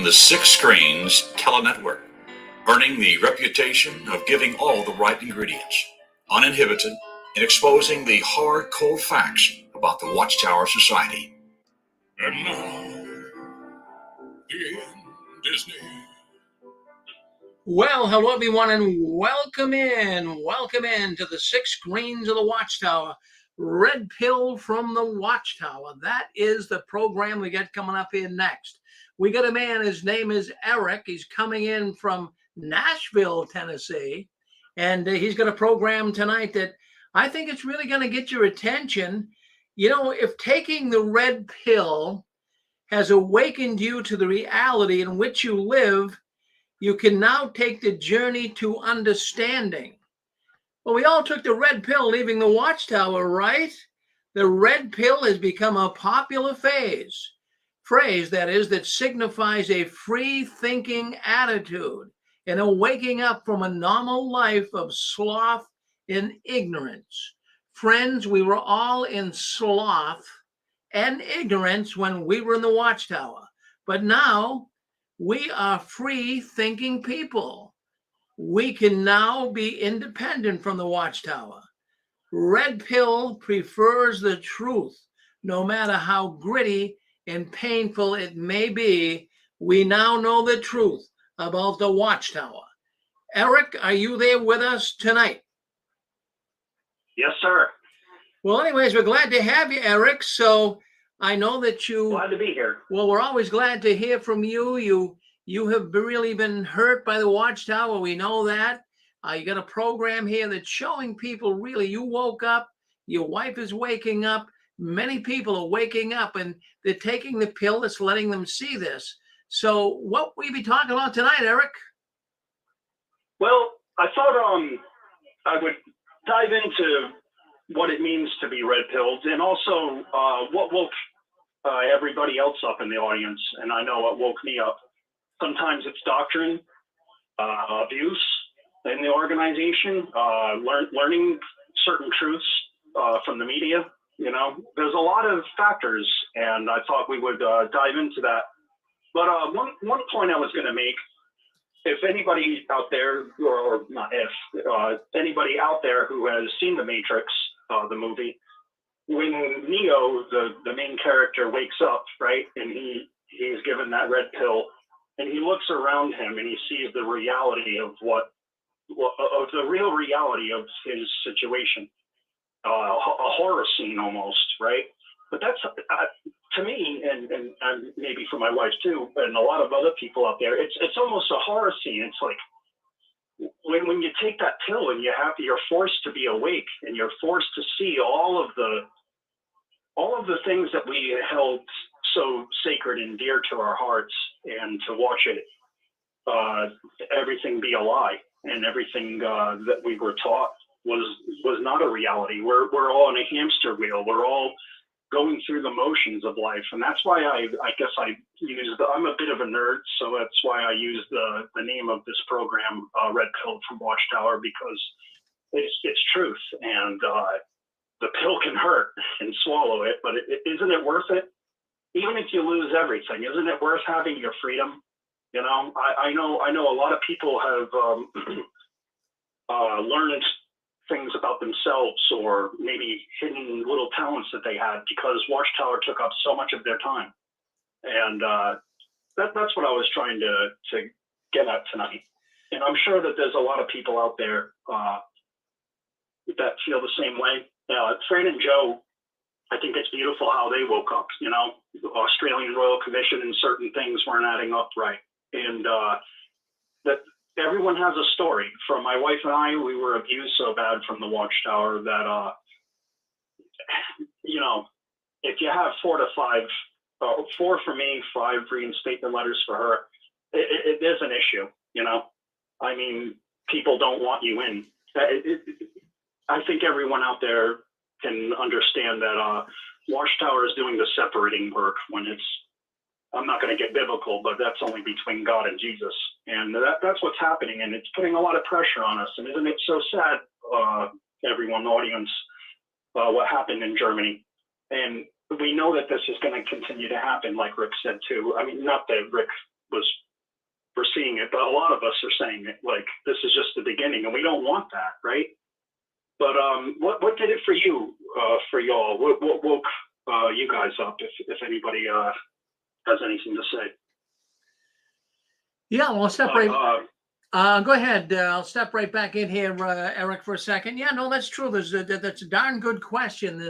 the Six Screens Telenetwork, earning the reputation of giving all the right ingredients, uninhibited, in exposing the hard, cold facts about the Watchtower Society. And now, the end is near. Well, hello everyone, and welcome in to the Six Screens of the Watchtower. Red Pill from the Watchtower. That is the program we got coming up here next. We got a man, his name is Eric. He's coming in from Nashville, Tennessee, and he's got a program tonight that I think it's really going to get your attention. You know, if taking the red pill has awakened you to the reality in which you live, you can now take the journey to understanding. Well, we all took the red pill leaving the Watchtower, right? The red pill has become a popular phrase that signifies a free-thinking attitude and a waking up from a normal life of sloth and ignorance. Friends, we were all in sloth and ignorance when we were in the Watchtower, but now we are free-thinking people. We can now be independent from the Watchtower. Red Pill prefers the truth, no matter how gritty and painful it may be. We now know the truth about the Watchtower. Eric, are you there with us tonight? Yes, sir. Well, anyways, we're glad to have you, Eric. So I know that you... Glad to be here. Well, we're always glad to hear from you. You have really been hurt by the Watchtower. We know that. You got a program here that's showing people really you woke up, your wife is waking up, many people are waking up, and they're taking the pill that's letting them see this. So what will you be talking about tonight, Eric? Well, I thought I would dive into what it means to be red-pilled, and also what woke everybody else up in the audience, and I know what woke me up. Sometimes it's doctrine, abuse in the organization, learning certain truths from the media. You know, there's a lot of factors, and I thought we would dive into that. But one point I was going to make, if anybody out there, or not if, anybody out there who has seen The Matrix, the movie, when Neo, the main character, wakes up, right, and he's given that red pill, and he looks around him and he sees the reality of the real reality of his situation, a horror scene almost, right? But that's to me, and maybe for my wife too, and a lot of other people out there, it's almost a horror scene. It's like when you take that pill and you're forced to be awake and you're forced to see all of the things that we held so sacred and dear to our hearts, and to watch it, everything be a lie, and everything that we were taught was not a reality. We're all on a hamster wheel. We're all going through the motions of life, and that's why I guess I'm a bit of a nerd, so that's why I use the name of this program, Red Pill from Watchtower, because it's truth, and the pill can hurt and swallow it, but isn't it worth it? Even if you lose everything, isn't it worth having your freedom? You know, I know a lot of people have learned things about themselves, or maybe hidden little talents that they had, because Watchtower took up so much of their time. And that's what I was trying to get at tonight. And I'm sure that there's a lot of people out there that feel the same way. Fran and Joe, I think it's beautiful how they woke up. You know, the Australian Royal Commission and certain things weren't adding up right. And that everyone has a story. From my wife and I, we were abused so bad from the Watchtower that, you know, if you have 4 to 5, 4 for me, 5 reinstatement letters for her, it is an issue, you know. I mean, people don't want you in. I think everyone out there can understand that Watchtower is doing the separating work when it's, I'm not going to get biblical, but that's only between God and Jesus. And that's what's happening, and it's putting a lot of pressure on us. And isn't it so sad, everyone, audience, what happened in Germany? And we know that this is going to continue to happen, like Rick said too. I mean, not that Rick was foreseeing it, but a lot of us are saying it like this is just the beginning, and we don't want that, right? But what did it for you, for y'all? What woke you guys up, if anybody has anything to say? Yeah, well, I'll step right. Go ahead. I'll step right back in here, Eric, for a second. Yeah, no, that's true. That's a darn good question.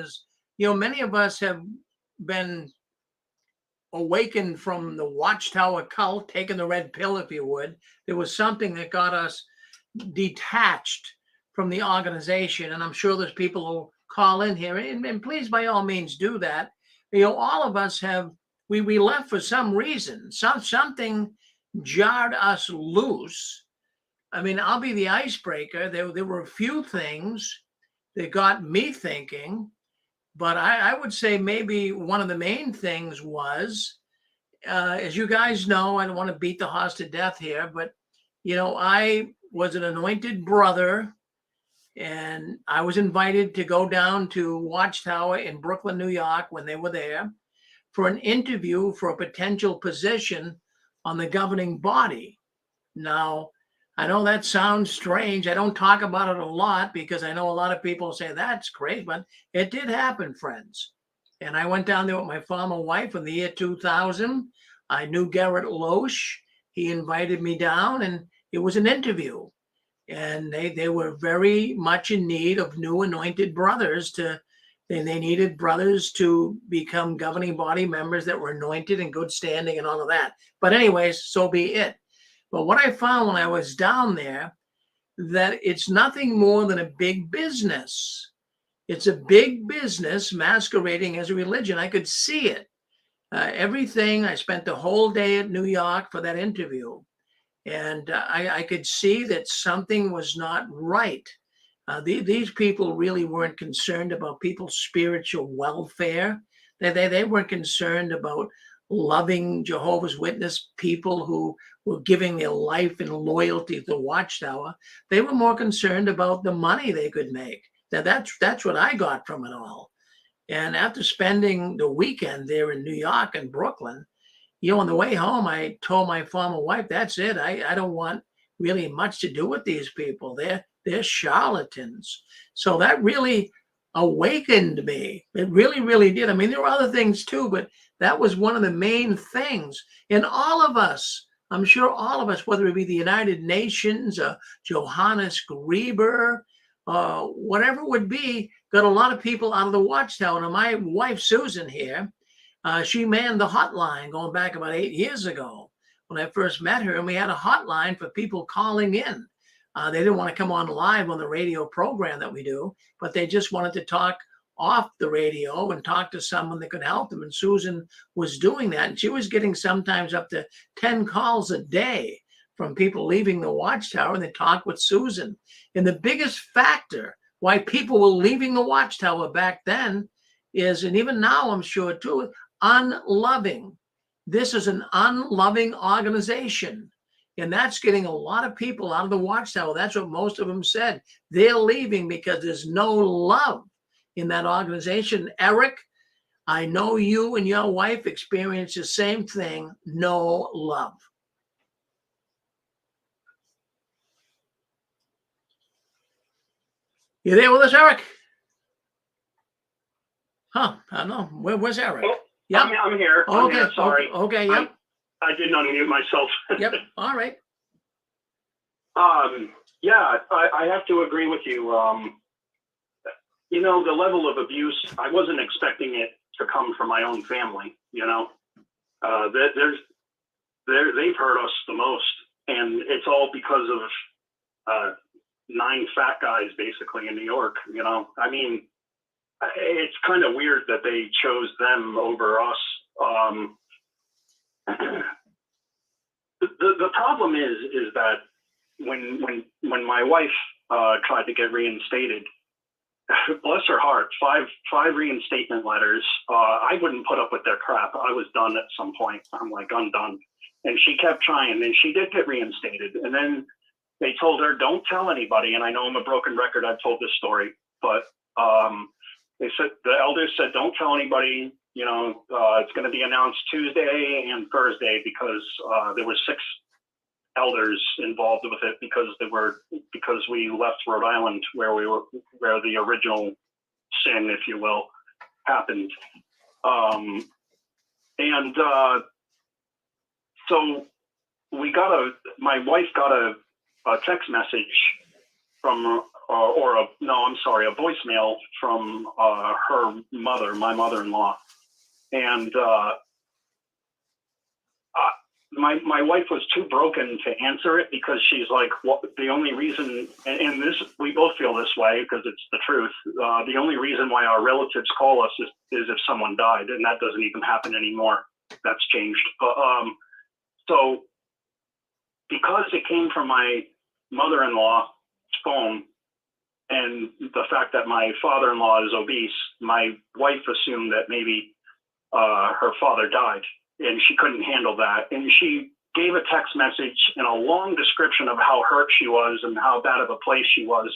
Many of us have been awakened from the Watchtower cult, taking the red pill, if you would. There was something that got us detached from the organization, and I'm sure there's people who call in here, and please, by all means, do that. All of us have. We left for some reason. Something jarred us loose. I mean, I'll be the icebreaker. There were a few things that got me thinking, but I would say maybe one of the main things was, as you guys know, I don't want to beat the horse to death here, but, I was an anointed brother, and I was invited to go down to Watchtower in Brooklyn, New York, when they were there for an interview for a potential position on the governing body. Now, I know that sounds strange. I don't talk about it a lot because I know a lot of people say that's great, but it did happen, friends. And I went down there with my former wife in the year 2000. I knew Garrett Loesch. He invited me down, and it was an interview. And they were very much in need of new anointed brothers they needed brothers to become governing body members that were anointed and good standing and all of that. But anyways, so be it. But what I found when I was down there, that it's nothing more than a big business. It's a big business masquerading as a religion. I could see it. Everything. I spent the whole day at New York for that interview. And I could see that something was not right. These people really weren't concerned about people's spiritual welfare. They weren't concerned about loving Jehovah's Witness people who were giving their life and loyalty to the Watchtower. They were more concerned about the money they could make. That's what I got from it all. And after spending the weekend there in New York and Brooklyn, on the way home, I told my former wife, that's it. I don't want really much to do with these people. They're charlatans. So that really awakened me. It really, really did. I mean, there were other things too, but that was one of the main things. And all of us, I'm sure all of us, whether it be the United Nations, Johannes Grieber, whatever it would be, got a lot of people out of the Watchtower. And my wife, Susan here, she manned the hotline going back about 8 years ago when I first met her. And we had a hotline for people calling in. They didn't want to come on live on the radio program that we do, but they just wanted to talk off the radio and talk to someone that could help them. And Susan was doing that. And she was getting sometimes up to 10 calls a day from people leaving the Watchtower, and they talked with Susan. And the biggest factor why people were leaving the Watchtower back then is, and even now I'm sure too, unloving. This is an unloving organization. And that's getting a lot of people out of the Watchtower. That's what most of them said. They're leaving because there's no love in that organization. Eric, I know you and your wife experienced the same thing, no love. You there with us, Eric? Huh, I don't know. Where's Eric? Oh, yeah, I'm here. Okay. I'm here. Sorry. Okay. Yep. I didn't unmute myself. Yep. All right. Yeah, I have to agree with you. The level of abuse, I wasn't expecting it to come from my own family. They've hurt us the most, and it's all because of 9 fat guys basically in New York. I mean, it's kind of weird that they chose them over us. The problem is that when my wife tried to get reinstated, bless her heart, five reinstatement letters. I wouldn't put up with their crap. I was done at some point. I'm like, I'm done. And she kept trying, and she did get reinstated. And then they told her, don't tell anybody. And I know I'm a broken record. I've told this story, but they said, the elders said, don't tell anybody. It's going to be announced Tuesday and Thursday because there were 6 elders involved with it because we left Rhode Island where the original sin, if you will, happened. So my wife got a text message from, a voicemail from her mother, my mother-in-law. And my wife was too broken to answer it because she's like, the only reason, and this, we both feel this way because it's the truth. The only reason why our relatives call us is if someone died, and that doesn't even happen anymore. That's changed. But so because it came from my mother-in-law's phone, and the fact that my father-in-law is obese, my wife assumed that maybe her father died, and she couldn't handle that. And she gave a text message and a long description of how hurt she was and how bad of a place she was,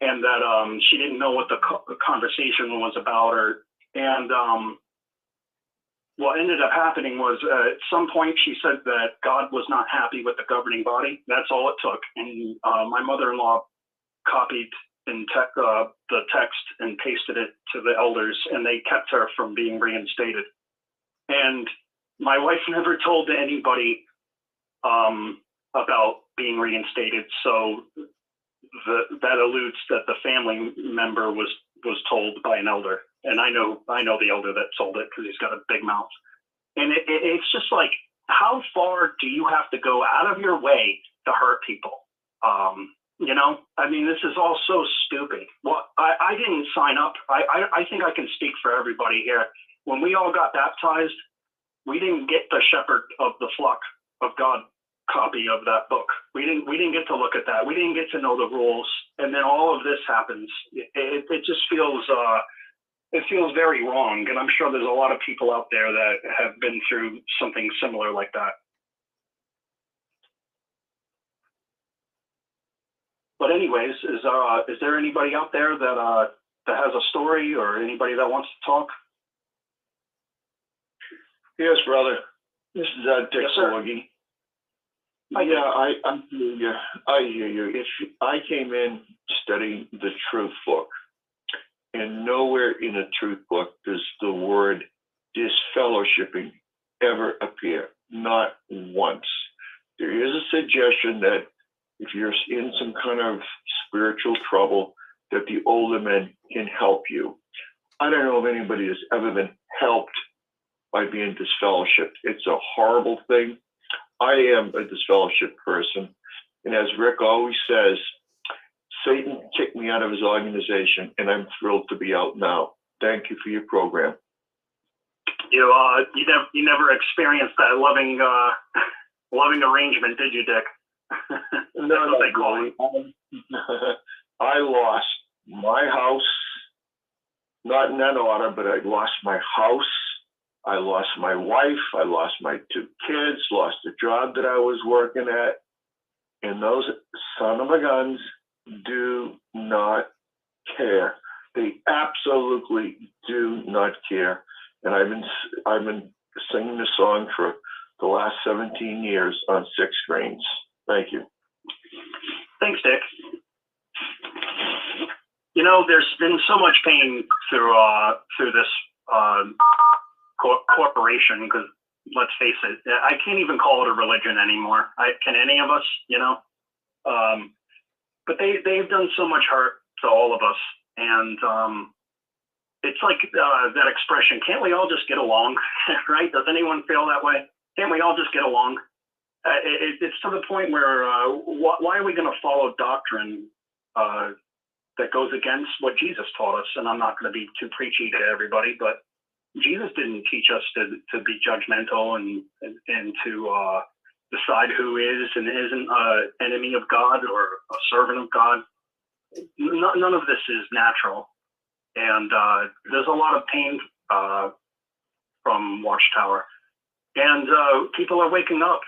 and that she didn't know what the conversation was about. What ended up happening was at some point she said that God was not happy with the governing body. That's all it took. And my mother-in-law copied the text and pasted it to the elders, and they kept her from being reinstated. And my wife never told anybody about being reinstated, so that alludes that the family member was told by an elder. And I know the elder that told it because he's got a big mouth. And it's just like, how far do you have to go out of your way to hurt people? This is all so stupid. Well, I didn't sign up. I think I can speak for everybody here. When we all got baptized, we didn't get the Shepherd of the Flock of God copy of that book. We didn't get to look at that. We didn't get to know the rules. And then all of this happens. It just feels very wrong. And I'm sure there's a lot of people out there that have been through something similar like that. But anyways, is there anybody out there that has a story or anybody that wants to talk? Yes, brother. This is Dick Sorgi. Yeah, I hear you. I hear you. I came in studying the Truth Book, and nowhere in the Truth Book does the word disfellowshipping ever appear. Not once. There is a suggestion that if you're in some kind of spiritual trouble, that the older men can help you. I don't know if anybody has ever been helped by being disfellowshipped. It's a horrible thing. I am a disfellowshipped person. And as Rick always says, Satan kicked me out of his organization, and I'm thrilled to be out now. Thank you for your program. You never experienced that loving arrangement, did you, Dick? No, they call it. I lost my house, not in that order, but I lost my house. I lost my wife. I lost my 2 kids, lost the job that I was working at. And those son of a guns do not care. They absolutely do not care. And I've been singing the song for the last 17 years on 6 screens. Thank you. Thanks, Dick. There's been so much pain through this corporation, because let's face it, I can't even call it a religion anymore. Can any of us? But they've done so much hurt to all of us, and it's like that expression, can't we all just get along? Right? Does anyone feel that way? Can't we all just get along? It's to the point where why are we going to follow doctrine that goes against what Jesus taught us? And I'm not going to be too preachy to everybody, but Jesus didn't teach us to be judgmental and to decide who is and isn't an enemy of God or a servant of God. None of this is natural. And there's a lot of pain from Watchtower. And people are waking up,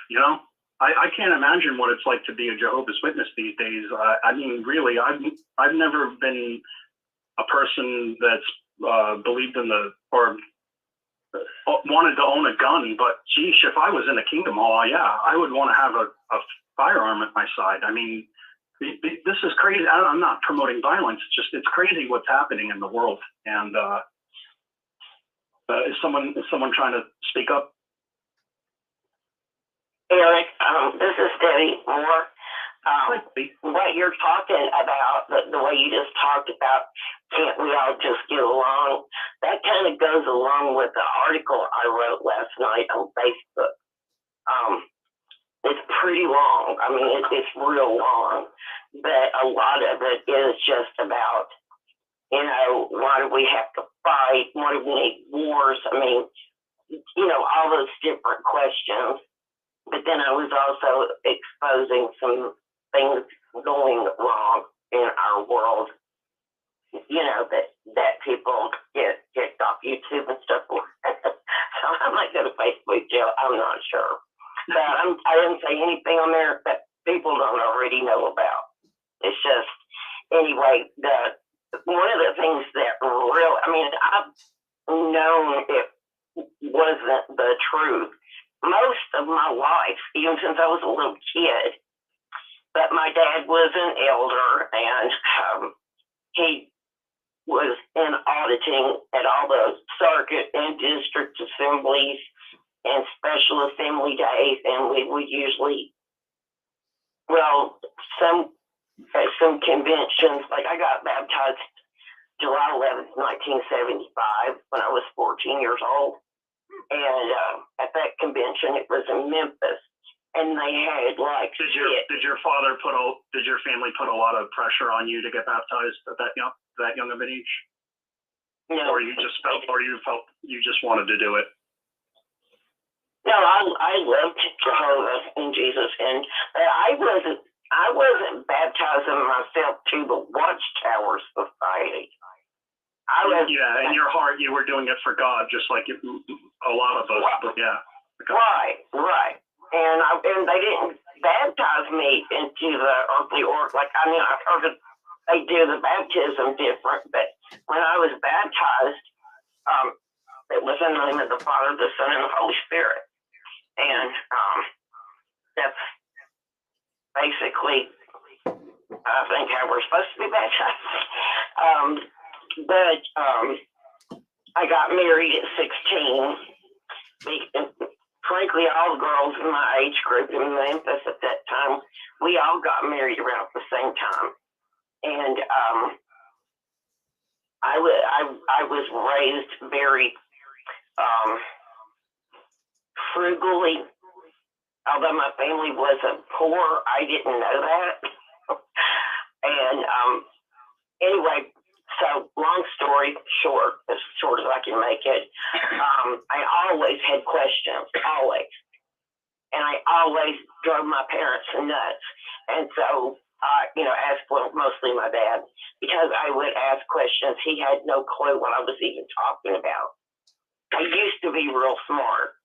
I can't imagine what it's like to be a Jehovah's Witness these days. Really, I've never been a person that's believed in or wanted to own a gun, but geez, if I was in a Kingdom Hall, yeah, I would want to have a firearm at my side. I mean, this is crazy. I'm not promoting violence. It's crazy what's happening in the world. And is someone trying to speak up? Eric, this is Debbie Moore. What you're talking about, the way you just talked about, can't we all just get along? That kind of goes along with the article I wrote last night on Facebook. It's pretty long. I mean, it's real long, but a lot of it is just about, why do we have to fight? Why do we need wars? I mean, all those different questions. But then I was also exposing some things going wrong in our world, that people get kicked off YouTube and stuff like that. So I might go to Facebook jail. I'm not sure. But I didn't say anything on there that people don't already know about. It's just, anyway, one of the things that I've known it wasn't the truth most of my life, even since I was a little kid. But my dad was an elder, and he was in auditing at all the circuit and district assemblies and special assembly days, and we would usually, some conventions, like I got baptized July 11th, 1975, when I was 14 years old. And at that convention, it was in Memphis, and they had Did your family put a lot of pressure on you to get baptized at that young of an age? No. Or you felt you just wanted to do it? No, I loved Jehovah and Jesus, and I wasn't baptizing myself to the Watchtower Society. In your heart, you were doing it for God, just like a lot of us. But yeah. Right. And they didn't baptize me into the earthly order. I heard that they do the baptism different, but when I was baptized, it was in the name of the Father, the Son, and the Holy Spirit. And that's basically, I think, how we're supposed to be baptized. But I got married at 16. Frankly, all the girls in my age group in Memphis at that time, we all got married around the same time. And I was raised very frugally. Although my family wasn't poor, I didn't know that. And anyway, so long story short, as short as I can make it, I always had questions, always. And I always drove my parents nuts. And so, asked, mostly my dad, because I would ask questions. He had no clue what I was even talking about. I used to be real smart.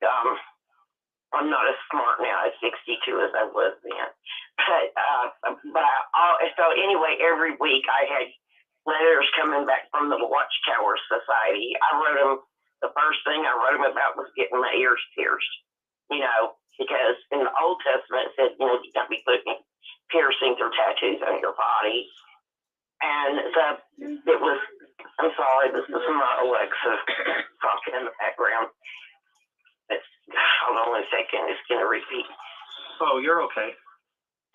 I'm not as smart now at 62 as I was then. So anyway, every week I had letters coming back from the Watchtower Society. I wrote them, the first thing I wrote them about was getting my ears pierced, because in the Old Testament it said, you can't be putting piercings or tattoos on your body. And it was, I'm sorry, this is my Alexa talking in the background. Hold on a second, it's going to repeat. Oh, you're okay.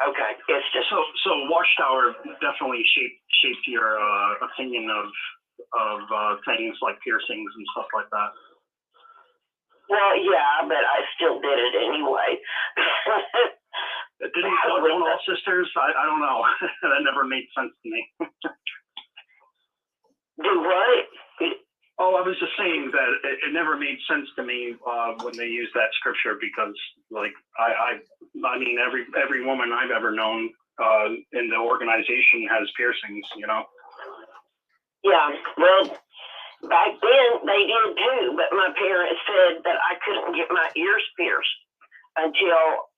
Okay, it's just so Watchtower definitely shaped your opinion of things like piercings and stuff like that. Well, yeah, but I still did it anyway. Don't all sisters? I don't know. That never made sense to me. Do what? Oh, I was just saying that it never made sense to me when they used that scripture, because I mean every woman I've ever known in the organization has piercings, Yeah, well, back then they did too, but my parents said that I couldn't get my ears pierced until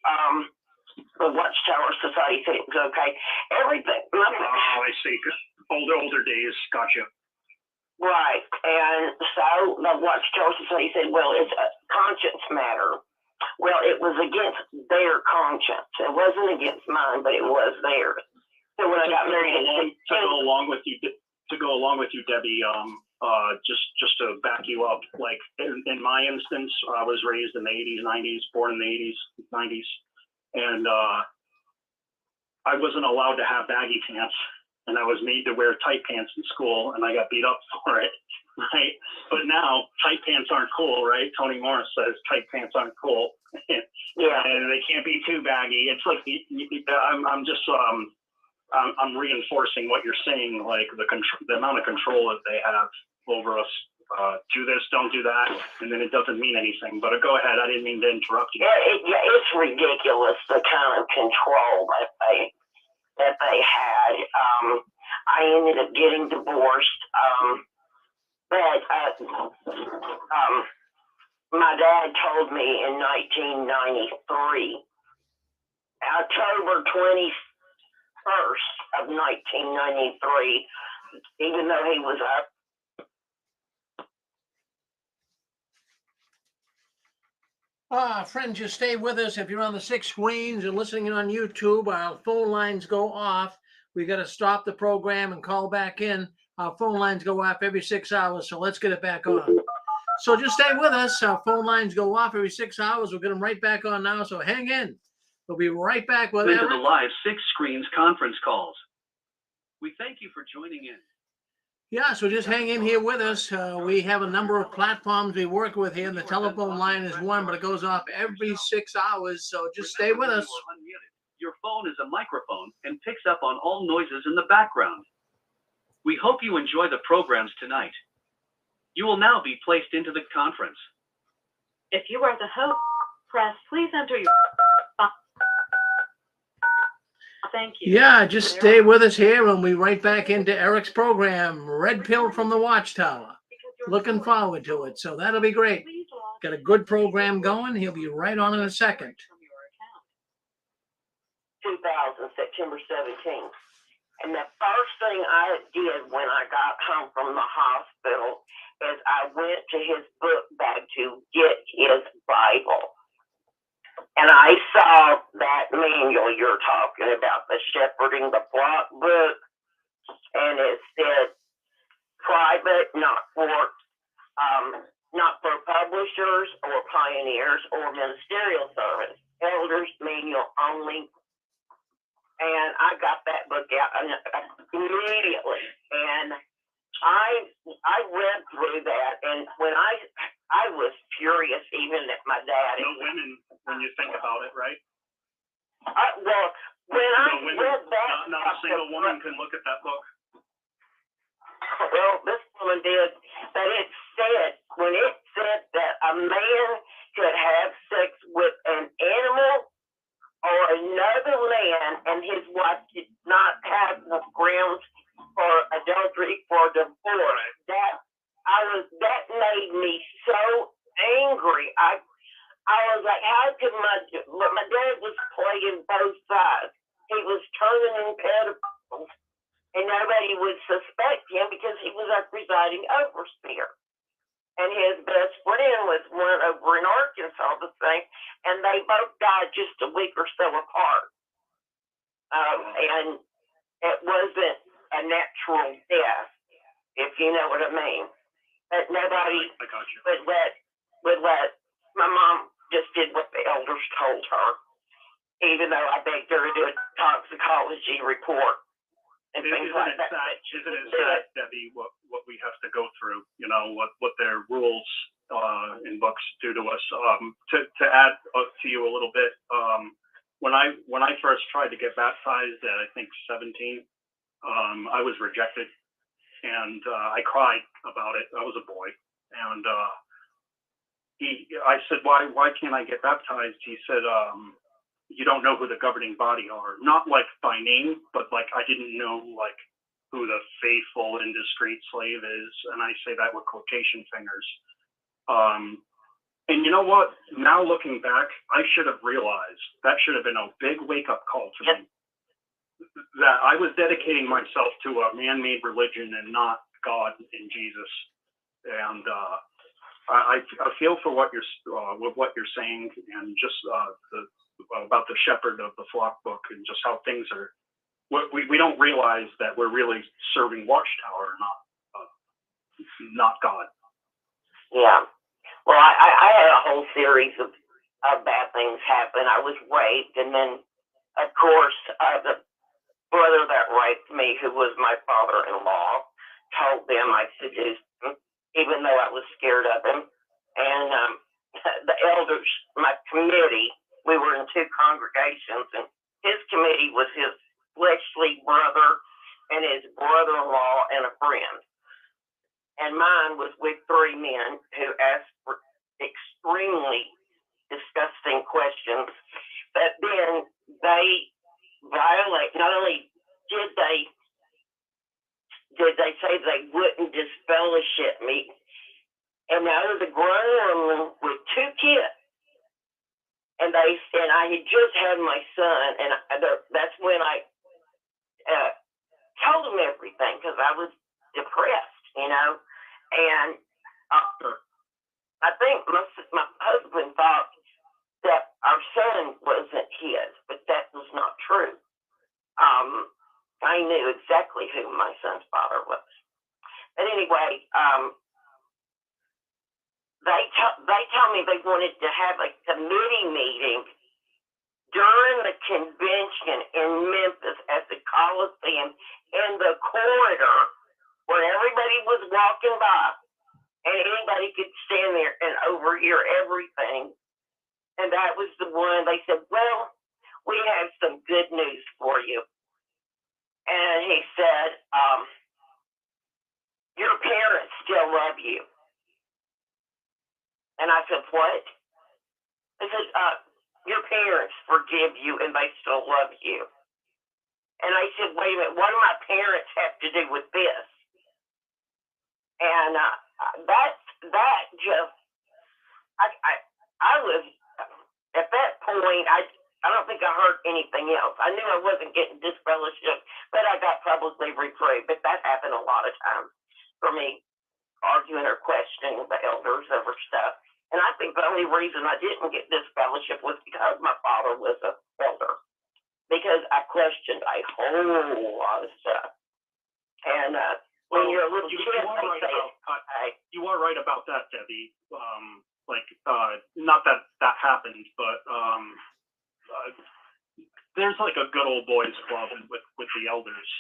the Watchtower Society said it was okay. Everything. I see. Older days. Gotcha. Right. And so the Watchtower Society said, well, it's a conscience matter. Well, it was against their conscience. It wasn't against mine, but it was theirs. So when I got married to go along with you, Debbie, just to back you up, like in my instance, I was raised in the 80s, 90s, born in the 80s, 90s, and I wasn't allowed to have baggy pants, and I was made to wear tight pants in school, and I got beat up for it, right? But now tight pants aren't cool, right? Toni Morris says tight pants aren't cool. Yeah. And they can't be too baggy. It's like I'm reinforcing what you're saying, like the amount of control that they have over us. Do this, don't do that, and then it doesn't mean anything. But go ahead. I didn't mean to interrupt you. It's ridiculous, the kind of control that they had. I ended up getting divorced, but my dad told me in 1993, October 21st of 1993, even though he was up. Friends, just stay with us. If you're on the 6 screens and listening on YouTube, our phone lines go off. We got to stop the program and call back in. Our phone lines go off every 6 hours, so let's get it back on. So just stay with us. Our phone lines go off every 6 hours. We'll get them right back on now, so hang in. We'll be right back with Into the live 6 screens conference calls. We thank you for joining in. Yeah, so just hang in here with us. We have a number of platforms we work with here, and the telephone line is one, but it goes off every 6 hours, so just stay with us. Your phone is a microphone and picks up on all noises in the background. We hope you enjoy the programs tonight. You will now be placed into the conference. If you are the host, press please enter your. Thank you. Yeah, just stay with us here, and we'll be right back into Eric's program, Red Pill from the Watchtower. Looking forward to it, so that'll be great. Got a good program going. He'll be right on in a second. 2000, September 17th. And the first thing I did when I got home from the hospital is I went to his book bag to get his Bible. And I saw that manual you're talking about, the Shepherding the Flock book, and it said private, not for publishers or pioneers or ministerial servants, elders manual only. And I got that book out immediately, and I read through that, and when I was furious even at my dad. No women when you think about it, right? Well, when I read that, not a single woman can look at that book. Well, this woman did, but when it said that a man could have sex with an animal or another man and his wife did not have the grounds for adultery, for divorce, that made me so angry. I was like, how could my dad was playing both sides. He was turning in pedophiles, and nobody would suspect him because he was a presiding overseer. And his best friend was one over in Arkansas, the same, and they both died just a week or so apart. And it wasn't a natural death, if you know what I mean. But nobody would let my mom just did what the elders told her, even though I begged her to do a toxicology report and things like that. Isn't it sad, Debbie, what we have to go through? You know what their rules in books do to us. To add to you a little bit, when I first tried to get baptized at I think 17, I was rejected, and I cried about it. I was a boy, and I said, why can't I get baptized? He said, you don't know who the governing body are. Not like by name, but like I didn't know like who the faithful indiscreet slave is. And I say that with quotation fingers. And you know what? Now looking back, I should have realized that should have been a big wake-up call to me. That I was dedicating myself to a man-made religion and not God in Jesus. And I feel for what you're saying, and just about the shepherd of the flock book, and just how things are. We don't realize that we're really serving Watchtower, not God. Yeah. Well, I had a whole series of bad things happen. I was raped, and then, of course, the brother that raped me, who was my father-in-law, told them I seduced him, even though I was scared of him. And the elders, my committee, we were in two congregations, and his committee was his fleshly brother and his brother-in-law and a friend. And mine was with three men who asked for extremely disgusting questions. But then they violate, not only did they say they wouldn't disfellowship me, and now there's a grown woman with two kids, and I had just had my son, and that's when I told them everything, because I was depressed, and I think my husband thought that our son wasn't his, but that was not true. I knew exactly who my son's father was. But anyway, they told me they wanted to have a committee meeting during the convention in Memphis at the Coliseum, in the corridor where everybody was walking by, and anybody could stand there and overhear everything. And that was the one. They said, well, we have some good news for you. And he said, your parents still love you. And I said, what? He said, your parents forgive you and they still love you. And I said, wait a minute, what do my parents have to do with this? And that just, I was, at that point, I don't think I heard anything else. I knew I wasn't getting disfellowship, but I got publicly reproved. But that happened a lot of times for me, arguing or questioning the elders over stuff. And I think the only reason I didn't get disfellowship was because my father was an elder, because I questioned a whole lot of stuff. And when you're a little kid, you are right about that, Debbie. Not that happened, but there's like a good old boys club with the elders,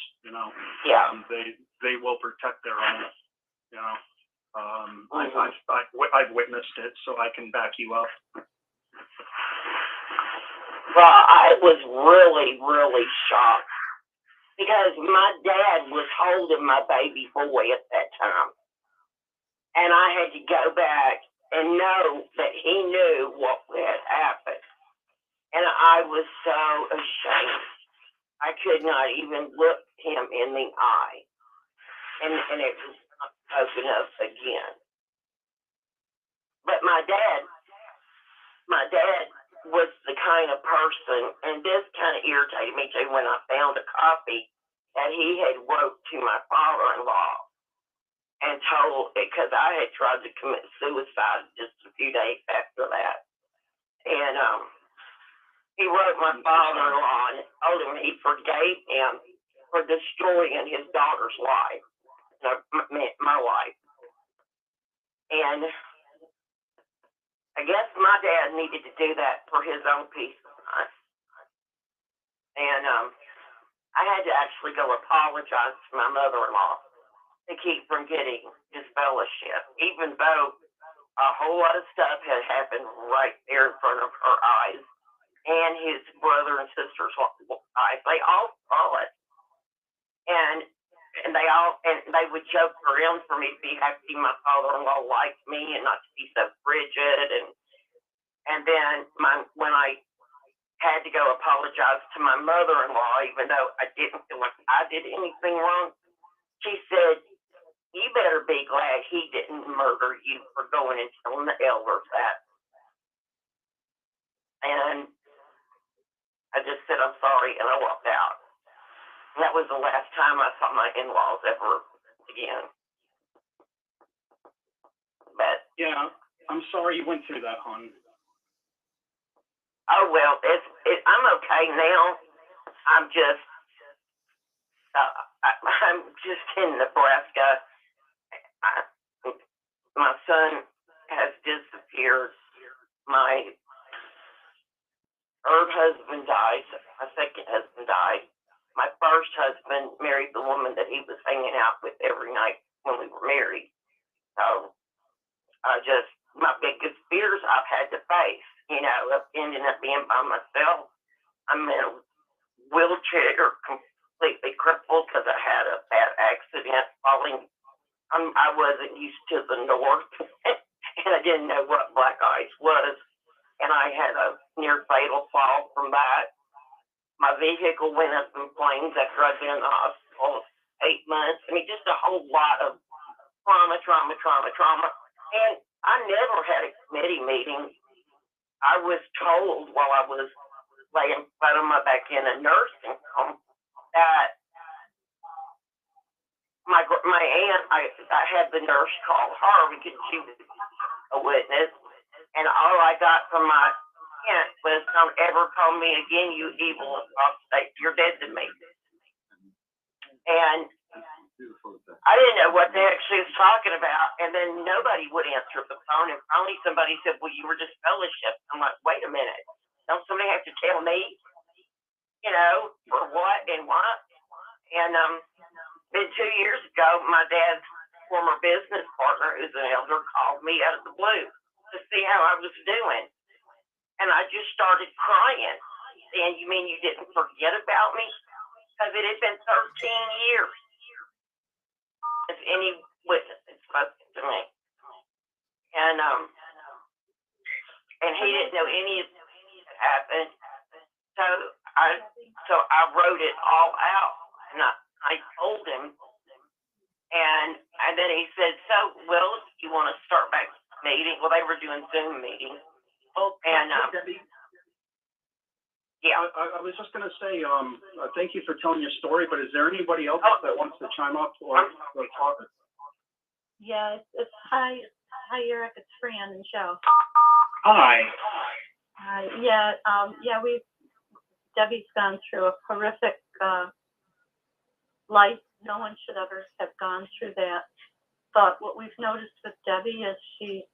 Yeah. They will protect their own, I've witnessed it, so I can back you up. Well, I was really, really shocked, because my dad was holding my baby boy at that time. And I had to go back and know that he knew what had happened. And I was so ashamed. I could not even look him in the eye. And it was not open up again. But my dad was the kind of person, and this kind of irritated me too, when I found a copy that he had wrote to my father-in-law and told, because I had tried to commit suicide just a few days after that. And he wrote my father-in-law and told him he forgave him for destroying his daughter's life, my life. And I guess my dad needed to do that for his own peace of mind. And I had to actually go apologize to my mother-in-law to keep from getting disfellowship, even though a whole lot of stuff had happened right there in front of her eyes, and his brother and sister's eyes. They all saw it. And they would joke around for me to be happy my father-in-law liked me and not to be so frigid. And then when I had to go apologize to my mother-in-law, even though I didn't feel like I did anything wrong, she said, you better be glad he didn't murder you for going and telling the elders that. And I just said, I'm sorry, and I walked out. And that was the last time I saw my in-laws ever again. Yeah, I'm sorry you went through that, hon. Oh well, I'm okay now. I'm just I'm just in Nebraska. My son has disappeared. My third husband died. My second husband died. My first husband married the woman that he was hanging out with every night when we were married. So my biggest fears I've had to face, of ending up being by myself. I'm in a wheelchair, completely crippled because I had a bad accident falling. I wasn't used to the north, and I didn't know what black ice was, and I had a near fatal fall from that. My vehicle went up in flames after I'd been in the hospital 8 months. I mean, just a whole lot of trauma. And I never had a committee meeting. I was told while I was laying flat on my back in a nursing home that my aunt, I had the nurse call her because she was a witness, and all I got from my aunt was, "Don't ever call me again, you evil apostate. You're dead to me." And I didn't know what the heck she was talking about, and then nobody would answer the phone, and finally somebody said, "Well, you were just fellowship." I'm like, wait a minute, don't somebody have to tell me, for what and why? And then 2 years ago, my dad's former business partner, who's an elder, called me out of the blue to see how I was doing, and I just started crying. And you mean you didn't forget about me? Because it had been 13 years. If any witness had spoken to me, and he didn't know any of this had happened, so I wrote it all out, and I told him, and then he said, "So, well, you want to start back meeting?" Well, they were doing Zoom meetings. Oh, and Debbie. Yeah. I was just going to say, thank you for telling your story, but is there anybody else that wants to chime up or talk? Yeah, hi, Eric. It's Fran and Joe. Hi. Debbie's gone through a horrific life. No one should ever have gone through that. But what we've noticed with Debbie is she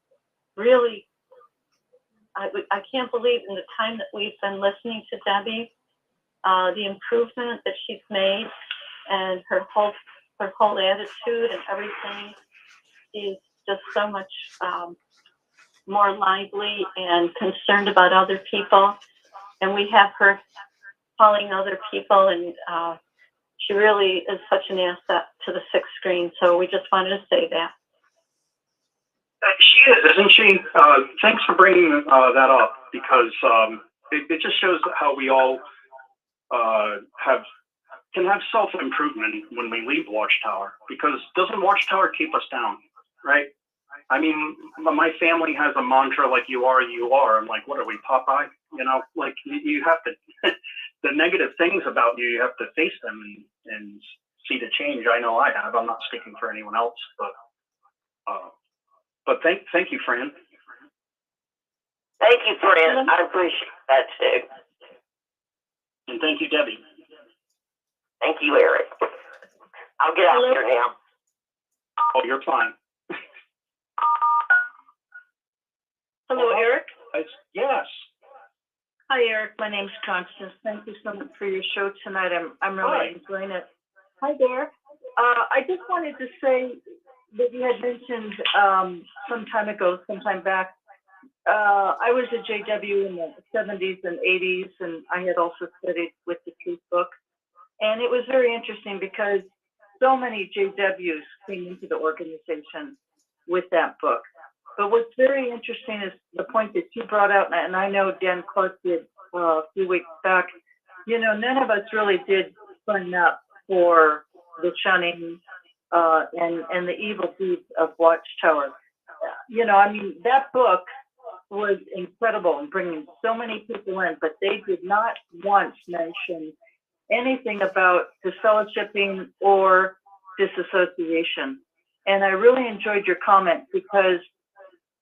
really, I can't believe in the time that we've been listening to Debbie, the improvement that she's made, and her whole attitude and everything is just so much more lively and concerned about other people. And we have her calling other people, and she really is such an asset to the Sixth Screen. So we just wanted to say that. She is, isn't she? Thanks for bringing that up, because it just shows how we all can have self-improvement when we leave Watchtower, because doesn't Watchtower keep us down, right? I mean, my family has a mantra like, you are. I'm like, what are we, Popeye? Like you have to, the negative things about you have to face them and see the change. I know I have. I'm not speaking for anyone else, but thank you, Fran. Thank you, Fran. I appreciate that too. And thank you, Debbie. Thank you, Eric. I'll get out here now. Oh, you're fine. Hello, Eric. Yes. Hi, Eric. My name's Constance. Thank you so much for your show tonight. I'm really enjoying it. Hi there. I just wanted to say that you had mentioned some time back, I was a JW in the 70s and 80s, and I had also studied with the Truth Book. And it was very interesting because so many JWs came into the organization with that book. But what's very interesting is the point that you brought out, and I know Dan Clark did a few weeks back. None of us really did sign up for the shunning and the evil deeds of Watchtower. That book was incredible in bringing so many people in, but they did not once mention anything about disfellowshipping or disassociation. And I really enjoyed your comment because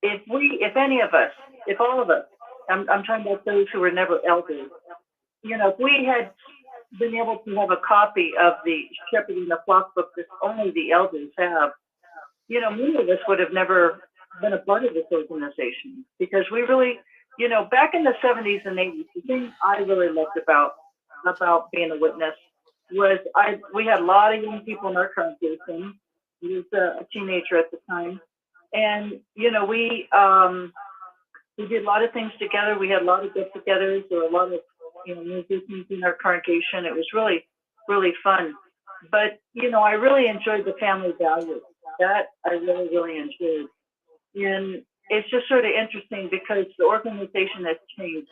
if any of us, if all of us, I'm talking about those who were never elders, if we had been able to have a copy of the Shepherding the Flock book that only the elders have, many of us would have never been a part of this organization, because we really, back in the 70s and 80s, the thing I really loved about being a witness was we had a lot of young people in our congregation. I was a teenager at the time, and we did a lot of things together. We had a lot of get-togethers. There were a lot of musicians in our congregation. It was really, really fun. But I really enjoyed the family values. That I really, really enjoyed. And it's just sort of interesting because the organization has changed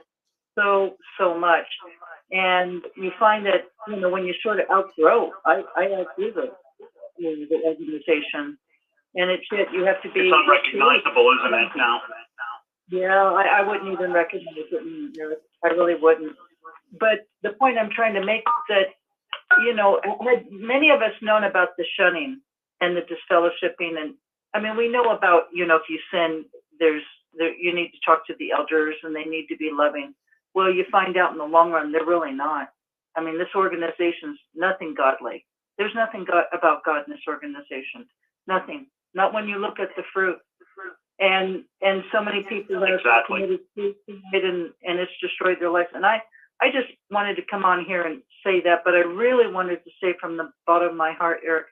so much. And you find that, when you sort of outgrow, I outgrew the organization. And you have to be. It's unrecognizable, isn't it, now? Yeah, I wouldn't even recognize it. I really wouldn't. But the point I'm trying to make is that, had many of us known about the shunning and the disfellowshipping, and I mean, we know about, if you sin, you need to talk to the elders and they need to be loving. Well, you find out in the long run, they're really not. I mean, this organization's nothing godly. There's nothing about God in this organization. Nothing. Not when you look at the fruit. And so many people have committed suicide and it's destroyed their life. And I just wanted to come on here and say that, but I really wanted to say from the bottom of my heart, Eric,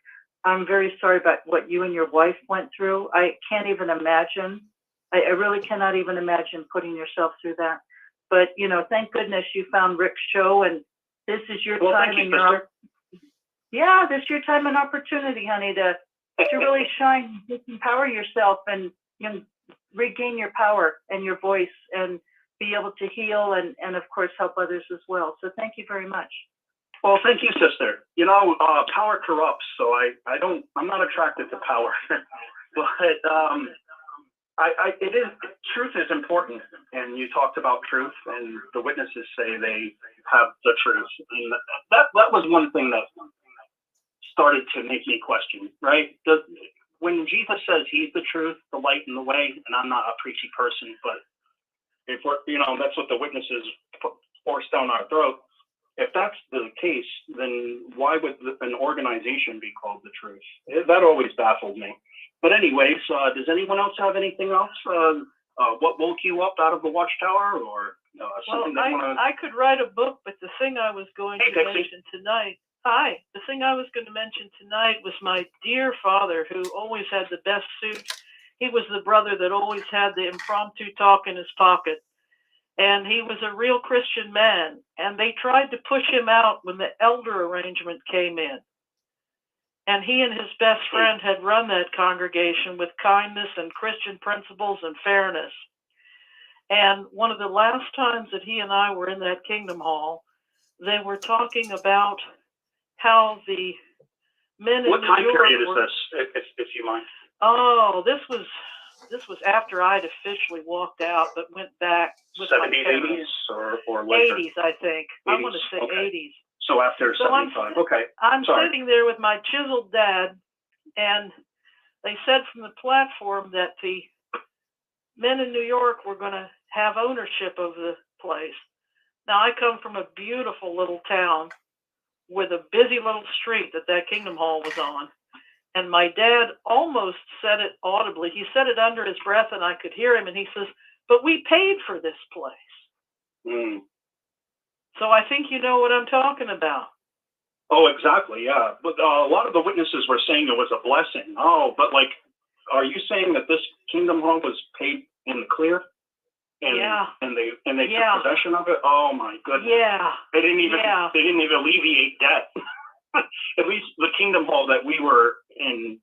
I'm very sorry about what you and your wife went through. I can't even imagine. I really cannot even imagine putting yourself through that. But, thank goodness you found Rick's show, and this is your time. This is your time and opportunity, honey, to really shine, disempower yourself, and regain your power and your voice, and be able to heal and of course help others as well. So thank you very much. Well, thank you, sister. Power corrupts, so I'm not attracted to power. But truth is important, and you talked about truth, and the witnesses say they have the truth, and that was one thing that started to make me question, right? When Jesus says he's the truth, the light, and the way, and I'm not a preachy person, but if we're, that's what the witnesses force down our throat. If that's the case, then why would an organization be called the truth? That always baffled me. But anyways, does anyone else have anything else? What woke you up out of the Watchtower, or something that you want to? I could write a book, but the thing I was going to mention tonight. Hi. The thing I was going to mention tonight was my dear father, who always had the best suit. He was the brother that always had the impromptu talk in his pocket. And he was a real Christian man. And they tried to push him out when the elder arrangement came in. And he and his best friend had run that congregation with kindness and Christian principles and fairness. And one of the last times that he and I were in that Kingdom Hall, they were talking about how the men in New York. What time period is this, if you mind? Oh, this was after I'd officially walked out, but went back with 70s, 80s, or later? 80s, I think. 80s, I want to say okay. 80s. So after 75, okay. I'm sitting there with my chiseled dad, and they said from the platform that the men in New York were going to have ownership of the place. Now, I come from a beautiful little town with a busy little street that Kingdom Hall was on. And my dad almost said it audibly. He said it under his breath, and I could hear him. And he says, "But we paid for this place." Mm. So I think you know what I'm talking about. Oh, exactly, yeah. But a lot of the witnesses were saying it was a blessing. Oh, but are you saying that this Kingdom Hall was paid in the clear? And, yeah. And they took possession of it? Oh my goodness. Yeah. They didn't even alleviate debt. At least the Kingdom Hall that we were in,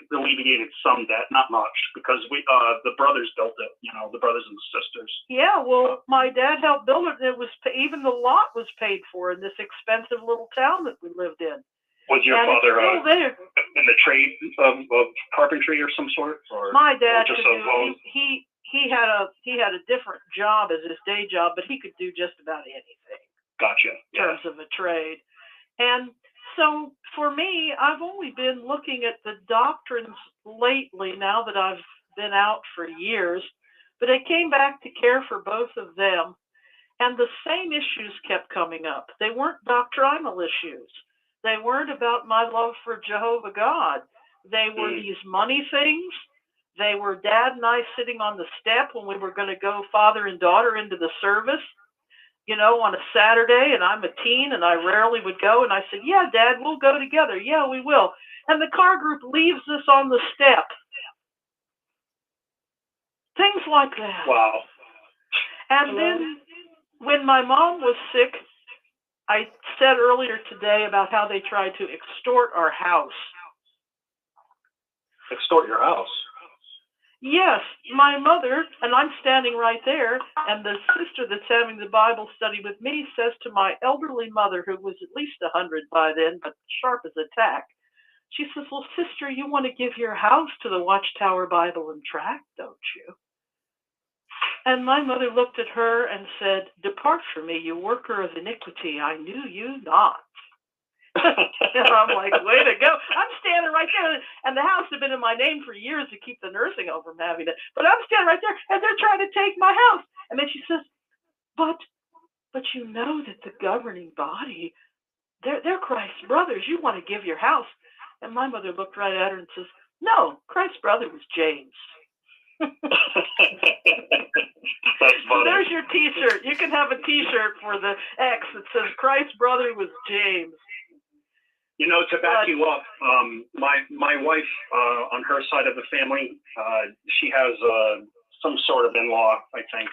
alleviated some debt, not much, because the brothers built it, the brothers and the sisters. Yeah, well, my dad helped build it, and it was even the lot was paid for in this expensive little town that we lived in. Was your father still there. In the trade of carpentry or some sort? Or, my dad or could do. He had a different job as his day job, but he could do just about anything. Gotcha. In terms of a trade. And so for me, I've only been looking at the doctrines lately, now that I've been out for years, but I came back to care for both of them. And the same issues kept coming up. They weren't doctrinal issues. They weren't about my love for Jehovah God. They were these money things. They were Dad and I sitting on the step when we were going to go father and daughter into the service, on a Saturday, and I'm a teen and I rarely would go. And I said, yeah, Dad, we'll go together. Yeah, we will. And the car group leaves us on the step. Things like that. Wow. And then when my mom was sick, I said earlier today about how they tried to extort our house. Extort your house? Yes, my mother, and I'm standing right there, and the sister that's having the Bible study with me says to my elderly mother, who was at least 100 by then, but sharp as a tack, she says, well, sister, you want to give your house to the Watchtower Bible and Tract, don't you? And my mother looked at her and said, depart from me, you worker of iniquity. I knew you not. And I'm like, way to go. I'm standing right there. And the house had been in my name for years to keep the nursing home from having it. But I'm standing right there, and they're trying to take my house. And then she says, but you know that the governing body, they're Christ's brothers. You want to give your house. And my mother looked right at her and says, no, Christ's brother was James. That's So there's your T-shirt. You can have a T-shirt for the X that says Christ's brother was James. To back you up, my wife on her side of the family, she has some sort of in-law, I think.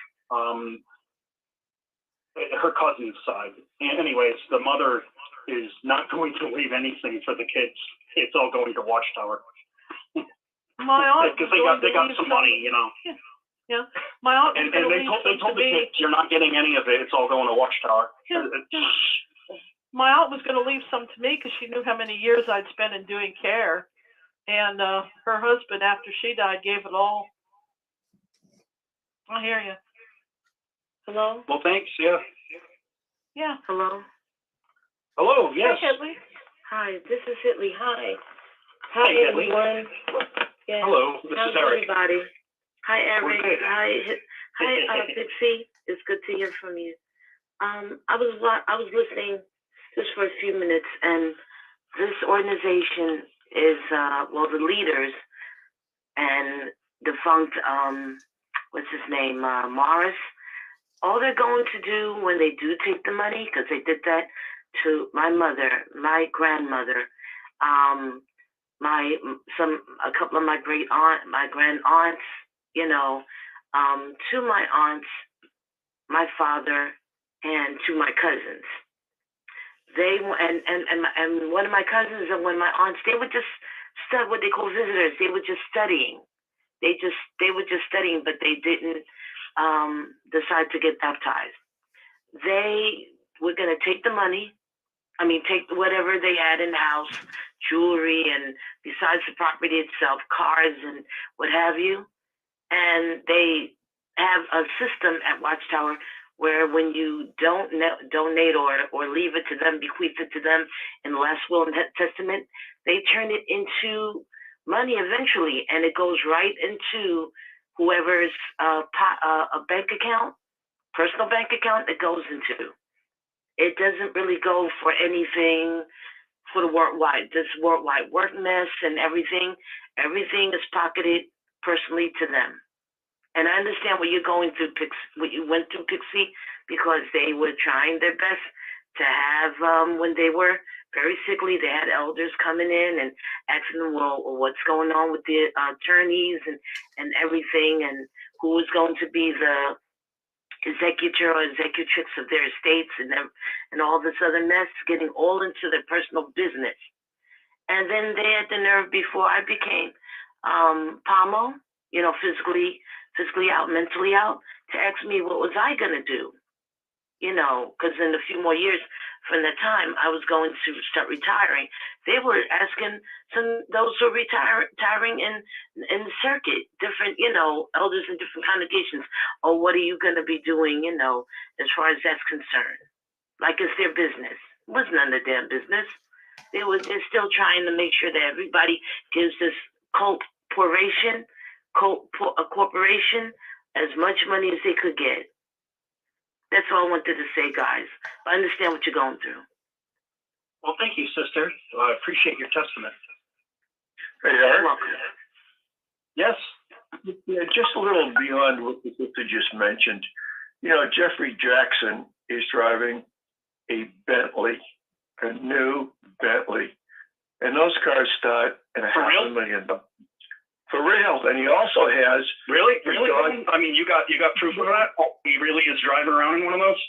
Her cousin's side. Anyways, the mother is not going to leave anything for the kids. It's all going to Watchtower. My aunt, because they got some money, Yeah, my aunt. And they told the kids, you're not getting any of it. It's all going to Watchtower. Yeah. My aunt was going to leave some to me because she knew how many years I'd spent in doing care, and her husband, after she died, gave it all. I hear you. Hello? Well, thanks. Yeah. Yeah. Hello? Hello. Yes. Hi, Hedley. Hi, this is Hitley. Hi. Hey, Hi, Hitley. everyone. Yeah. Hello. This How's is Eric. everybody? Hi, We're Eric. good. Hi, Pixie. It's good to hear from you. I was listening just for a few minutes, and this organization is the leaders and defunct what's his name, Morris. All they're going to do when they do take the money, because they did that to my mother, my grandmother, a couple of my grand aunts, to my aunts, my father, and to my cousins. They and one of my cousins and one of my aunts, they would just study what they call visitors. They were just studying. They were just studying, but they didn't decide to get baptized. They were going to take the money. Take whatever they had in the house, jewelry, and besides the property itself, cars and what have you. And they have a system at Watchtower where when you don't donate or leave it to them, bequeath it to them in the last will and testament, they turn it into money eventually, and it goes right into whoever's a bank account, personal bank account it goes into. It doesn't really go for anything for the this worldwide work mess and everything. Everything is pocketed personally to them. And I understand what you're going through, what you went through, Pixie, because they were trying their best to have, when they were very sickly, they had elders coming in and asking them, well, what's going on with the attorneys and everything, and who was going to be the executor or executrix of their estates and all this other mess, getting all into their personal business. And then they had the nerve before I became Pomo, physically out, mentally out, to ask me what was I going to do, because in a few more years from the time I was going to start retiring, they were asking those who are retiring in the circuit, different, elders in different congregations, oh, what are you going to be doing, as far as that's concerned? Like it's their business. It was none of their business. They're still trying to make sure that everybody gives this corporation a corporation as much money as they could get. That's all I wanted to say, guys. I understand what you're going through. Well, thank you, sister. I appreciate your testament. Hey, Eric. You're welcome. Yes. Yeah, just a little beyond what the sister just mentioned. You know, Jeffrey Jackson is driving a Bentley, a new Bentley, and those cars start at $500,000. For real, and he also has Really? I mean, you got proof of that? He really is driving around in one of those?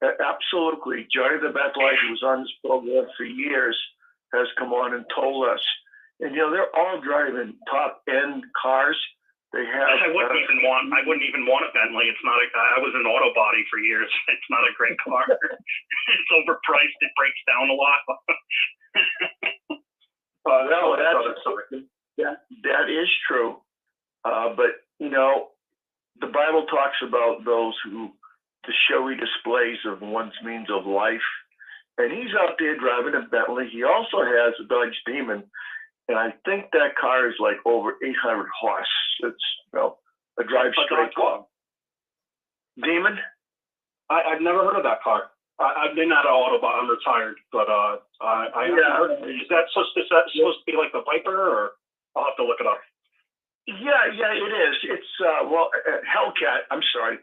absolutely. Johnny the Bethlight, who was on this program for years, has come on and told us. And you know, they're all driving top end cars. They have. I wouldn't even want a Bentley. It's not. I was in auto body for years. It's not a great car. It's overpriced. It breaks down a lot. That is true. But you know, the Bible talks about those who the showy displays of one's means of life, and he's out there driving a Bentley. He also has a Dodge Demon. And I think that car is like over 800 horse. It's, you know, a drive straight car. Demon? I've never heard of that car. I've been at an Autobahn. I'm retired, but I haven't heard of it. Is that supposed to be like the Viper, or I'll have to look it up? Yeah, it is. It's Hellcat. I'm sorry,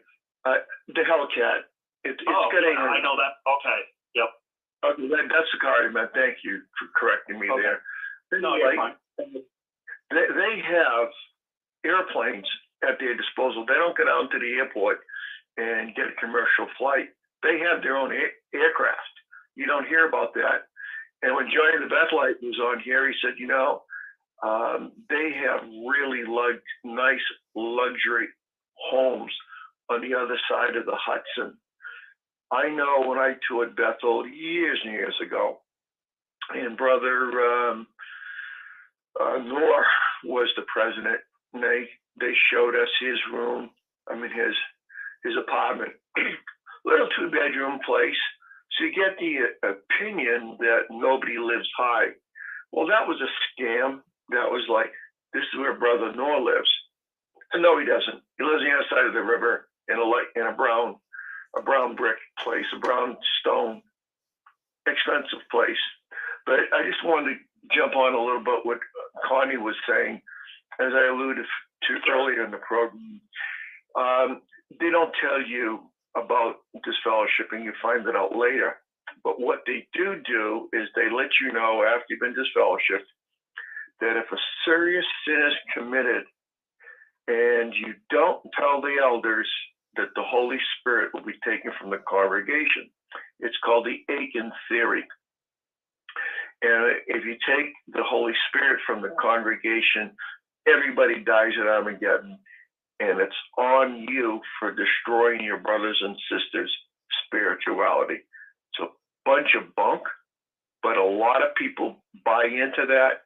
the Hellcat. It's getting. I know that. Okay. Yep. Okay, that's the car I meant. Thank you for correcting me there. No, you're fine. They have airplanes at their disposal. They don't get out to the airport and get a commercial flight. They have their own aircraft. You don't hear about that. And when Johnny the Bethlight was on here, he said, you know, they have really nice luxury homes on the other side of the Hudson. I know when I toured Bethel years and years ago, and Brother Noor was the president, and they showed us his room. I mean, his apartment, little 2-bedroom place. So you get the opinion that nobody lives high. Well, that was a scam. That was like, this is where Brother Noor lives. And no, he doesn't. He lives on the other side of the river in a brown brick place, a brown stone, expensive place. But I just wanted to jump on a little bit what Connie was saying, as I alluded to earlier in the program. They don't tell you about disfellowshipping. You find it out later. But what they do is they let you know after you've been disfellowshipped that if a serious sin is committed and you don't tell the elders, that the Holy Spirit will be taken from the congregation. It's called the Aiken theory. And if you take the Holy Spirit from the congregation, everybody dies at Armageddon. And it's on you for destroying your brothers and sisters' spirituality. It's a bunch of bunk, but a lot of people buy into that.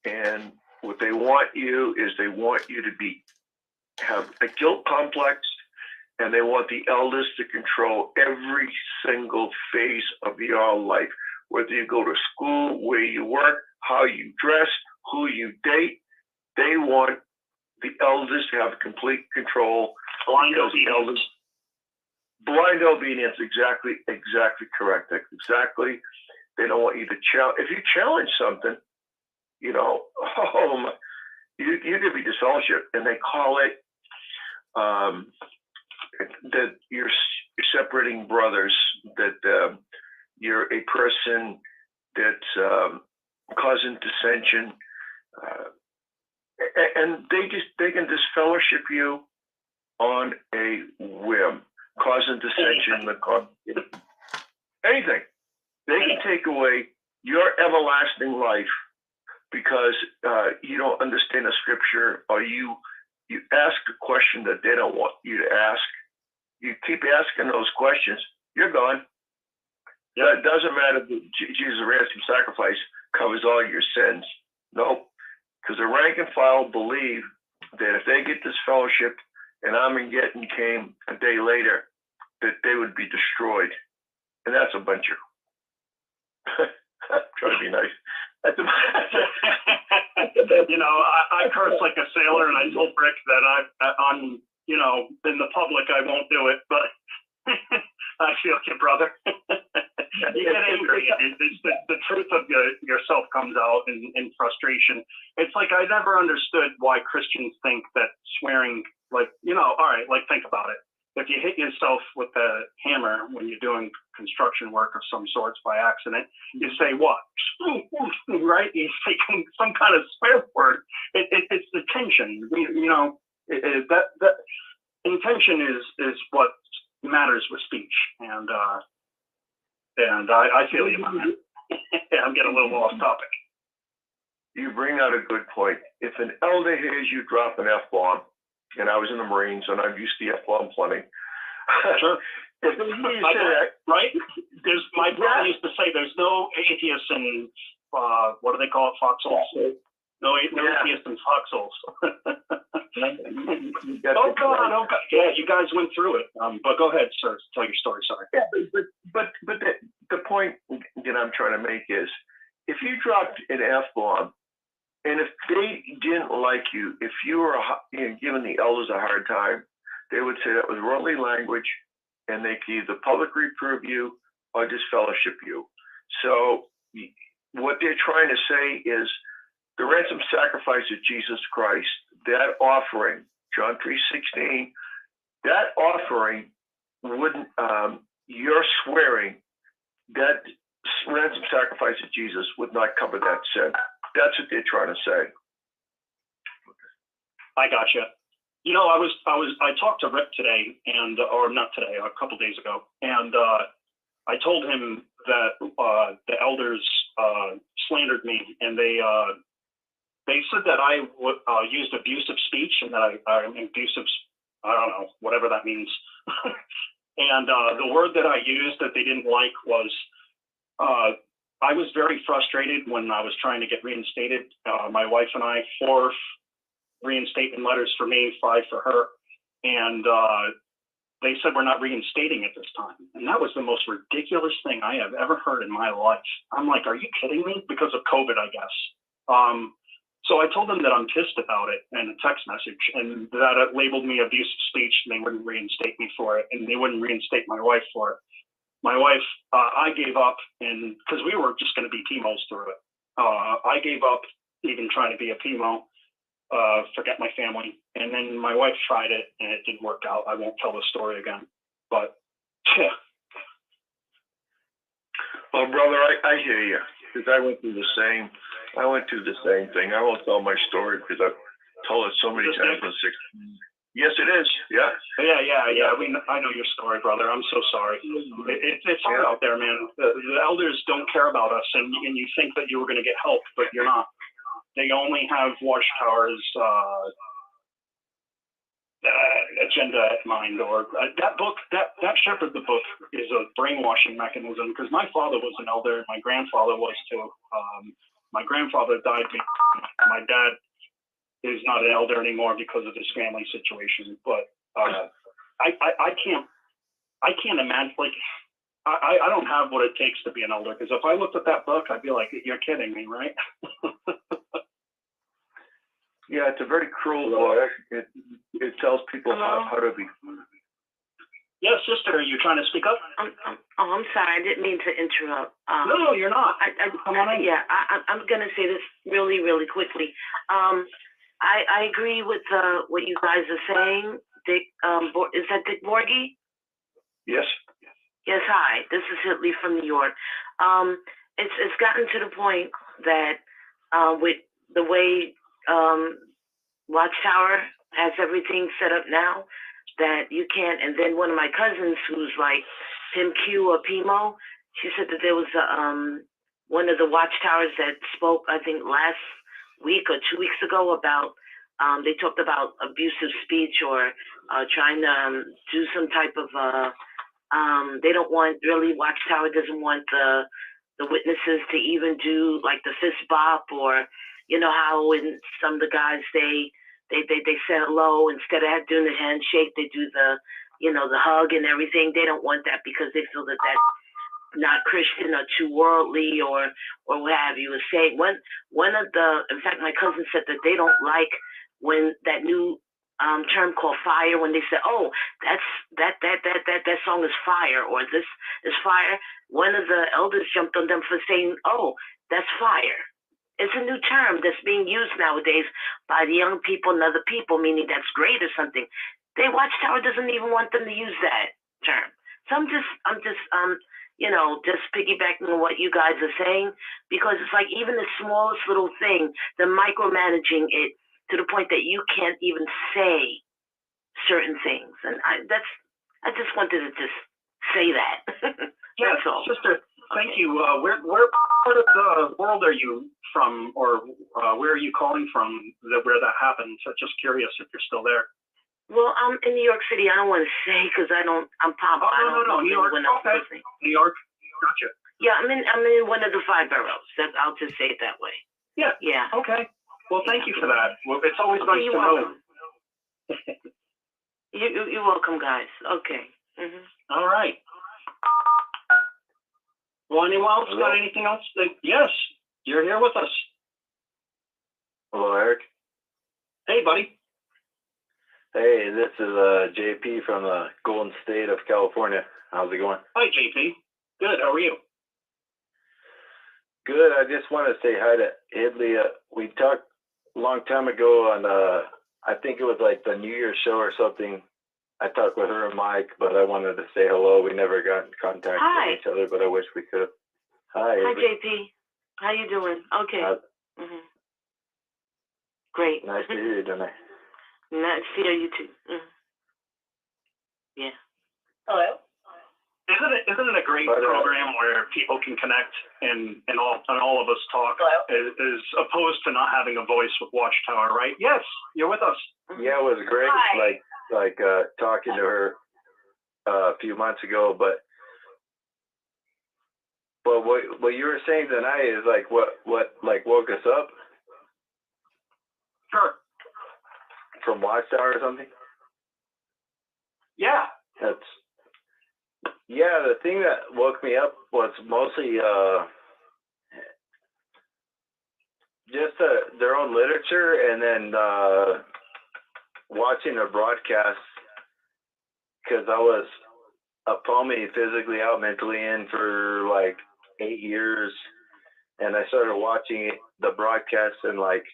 And what they want you is they want you to have a guilt complex, and they want the elders to control every single phase of your life. Whether you go to school, where you work, how you dress, who you date, they want the elders to have complete control. Blind obedience. Blind obedience, exactly correct. Exactly. They don't want you to challenge. If you challenge something, you know, you could be disfellowship, and they call it that you're separating brothers, that you're a person that's causing dissension, and they can disfellowship you on a whim, causing dissension. Anything. They can take away your everlasting life because you don't understand the scripture, or you ask a question that they don't want you to ask. You keep asking those questions, you're gone. Yeah, it doesn't matter if Jesus' ransom sacrifice covers all your sins. Nope. Because the rank and file believe that if they get this fellowship and Armageddon came a day later, that they would be destroyed. And that's a bunch of, trying to be nice, You know, I curse like a sailor, and I told Rick that I'm, you know, in the public I won't do it, but I feel you, brother. You get angry. The truth of yourself comes out in frustration. It's like I never understood why Christians think that swearing, like, you know, all right, like think about it. If you hit yourself with a hammer when you're doing construction work of some sorts by accident, you say what? Right? You say some kind of swear word. It's the tension. You know, that intention is what matters with speech. And I feel you, man. I'm getting a little off topic. You bring out a good point. If an elder hears you drop an F-bomb, and I was in the Marines, and I've used the F-bomb plenty. Sure. If they hear you say that, right? My brother used to say there's no atheists in, what do they call it, foxholes? No atheists in foxholes. Oh, God. Yeah, you guys went through it. But go ahead, sir. Tell your story. Sorry. Yeah, but the point that I'm trying to make is, if you dropped an F-bomb, and if they didn't like you, if you were giving the elders a hard time, they would say that was worldly language, and they could either publicly reprove you or disfellowship you. So what they're trying to say is the ransom sacrifice of Jesus Christ, that offering, John 3:16, that offering wouldn't, you're swearing that ransom sacrifice of Jesus would not cover that sin. That's what they're trying to say. I gotcha. You know, I talked to Rick today, or not today, a couple days ago, and I told him that the elders slandered me, and they said that I used abusive speech, and that I'm abusive. I don't know, whatever that means. And the word that I used that they didn't like was, I was very frustrated when I was trying to get reinstated. My wife and I, 4 reinstatement letters for me, 5 for her. And they said, we're not reinstating at this time. And that was the most ridiculous thing I have ever heard in my life. I'm like, are you kidding me? Because of COVID, I guess. So I told them that I'm pissed about it in a text message, and that it labeled me abusive speech, and they wouldn't reinstate me for it, and they wouldn't reinstate my wife for it. My wife, I gave up, and because we were just going to be PMOs through it. I gave up even trying to be a PMO, forget my family. And then my wife tried it, and it didn't work out. I won't tell the story again. But, yeah. Well, brother, I hear you, because I went through the same thing. I won't tell my story because I've told it so many times. Yes, it is. Yeah. Yeah. I know your story, brother. I'm so sorry. It's hard out there, man. The elders don't care about us, and you think that you were going to get help, but you're not. They only have Watchtower's agenda at mind, or that book, that Shepherd the book is a brainwashing mechanism, because my father was an elder, and my grandfather was too. My grandfather died. My dad is not an elder anymore because of his family situation. But I can't imagine, like, I don't have what it takes to be an elder, because if I looked at that book, I'd be like, you're kidding me, right? Yeah, it's a very cruel book. It tells people how to be. Yes, sister, are you trying to speak up? I'm sorry. I didn't mean to interrupt. No, you're not. Come on in. Yeah, I'm going to say this really, really quickly. I agree with what you guys are saying. Dick, is that Dick Borgie? Yes. Yes, hi. This is Hitley from New York. It's gotten to the point that with the way Watchtower has everything set up now, that you can't. And then one of my cousins, who's like PIMQ or PIMO, she said that there was one of the Watchtowers that spoke, I think last week or 2 weeks ago, about they talked about abusive speech or trying to do some type of they don't want, really, Watchtower doesn't want the witnesses to even do like the fist bop, or you know how in some of the guys they say hello, instead of doing the handshake, they do the, you know, the hug and everything. They don't want that because they feel that not Christian or too worldly or what have you, was saying one of the, in fact, my cousin said that they don't like when that new term called fire, when they say, oh, that song is fire, or this is fire. One of the elders jumped on them for saying, oh, that's fire. It's a new term that's being used nowadays by the young people and other people, meaning that's great or something. They Watchtower doesn't even want them to use that term. So I'm just just piggybacking on what you guys are saying, because it's like even the smallest little thing, the micromanaging it to the point that you can't even say certain things. And I just wanted to just say that. Yeah, That's all. sister, thank Okay. you. Where part of the world are you from, or where are you calling from where that happened? So just curious if you're still there. Well, I'm in New York City. I don't want to say because I'm pop. Oh, no, New York. Okay. New York. Gotcha. Yeah, I'm in one of the 5 boroughs. I'll just say it that way. Yeah. Yeah. Okay. Well, thank you for that. Well, it's always nice You're to know. welcome. You're welcome, guys. Okay. All right. Well, anyone else got anything else? Yes, you're here with us. Hello, Eric. Hey, buddy. Hey, this is JP from the Golden State of California. How's it going? Hi, JP. Good. How are you? Good. I just want to say hi to Idley. We talked a long time ago on, I think it was like the New Year's show or something. I talked with her and Mike, but I wanted to say hello. We never got in contact with each other, but I wish we could. Hi, Hi, Idley. JP. How you doing? Okay. Great. Nice to hear you tonight. Nice to hear you too. Yeah. Hello? Isn't it a great program where people can connect and all of us talk, as opposed to not having a voice with Watchtower, right? Yes, you're with us. Yeah, it was great. Hi. Like talking to her a few months ago, but what you were saying tonight is like what like woke us up. Sure. From Watchtower or something. Yeah. The thing that woke me up was mostly just their own literature, and then watching a broadcast, because I was a POMI, physically out, mentally in, for like 8 years, and I started watching the broadcast in like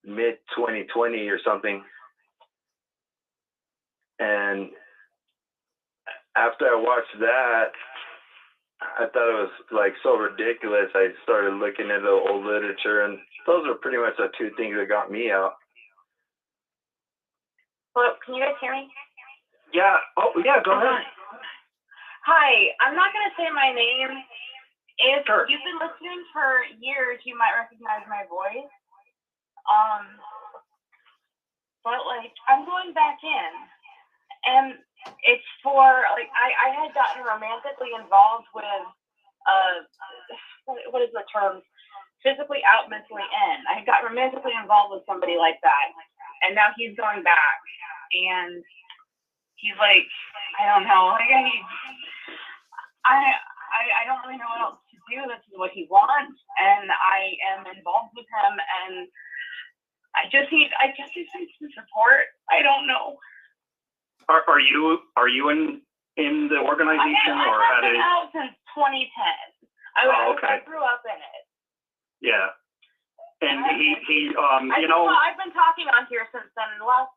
mid 2020 or something, and after I watched that, I thought it was like so ridiculous. I started looking into old literature, and those are pretty much the 2 things that got me out. Hello, can you guys hear me? Yeah. Oh, yeah, go ahead. Hi, I'm not going to say my name. If Sure. you've been listening for years, you might recognize my voice. But like, I'm going back in, and it's for like, I had gotten romantically involved with what is the term? Physically out, mentally in. I had gotten romantically involved with somebody like that, and now he's going back, and he's like, I don't know, like I don't really know what else to do. This is what he wants, and I am involved with him, and I just need some support. I don't know. Are you in the organization, or I've had been it? out since 2010. Okay. I grew up in it. Yeah. And I've been talking on here since then. In the last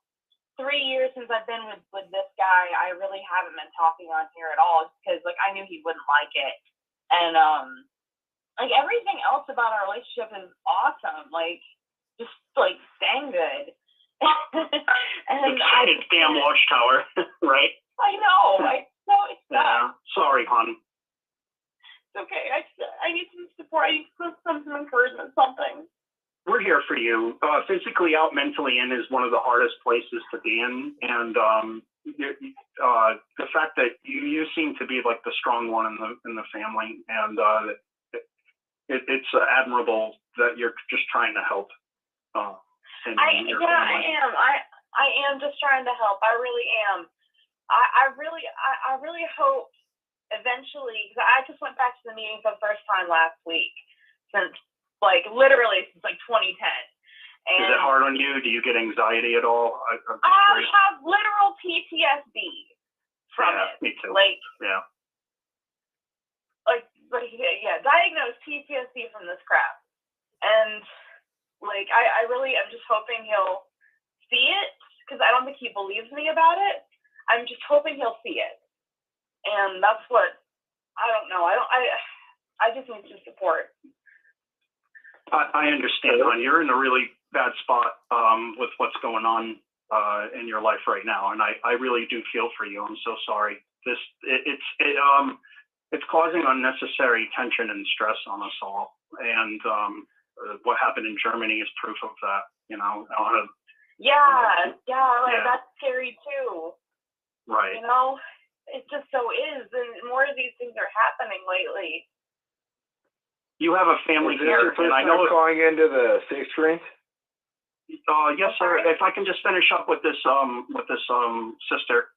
3 years since I've been with this guy, I really haven't been talking on here at all, because like I knew he wouldn't like it, and like everything else about our relationship is awesome. Like just like dang good. And it's damn Watchtower, right? I know. It's Yeah. Sorry, hon. It's okay. I need some support. I need some encouragement, something. We're here for you. Physically out, mentally in is one of the hardest places to be in, and the fact that you seem to be like the strong one in the family, and it's admirable that you're just trying to help. I am. I am just trying to help. I really am. I really hope eventually eventually, because I just went back to the meeting for the first time last week, since literally since 2010. And is it hard on you? Do you get anxiety at all? I have literal PTSD from it. Me too. Diagnosed PTSD from this crap. And I really am just hoping he'll see it, because I don't think he believes me about it. I'm just hoping he'll see it. And that's what, I don't know. I just need some support. I understand, hon. You're in a really bad spot with what's going on in your life right now, and I really do feel for you. I'm so sorry. It's causing unnecessary tension and stress on us all, and what happened in Germany is proof of that. That's scary too. Right. It just so is, and more of these things are happening lately. You have a family here, and I know calling into the 6 Greens. Yes, sir. If I can just finish up with this sister.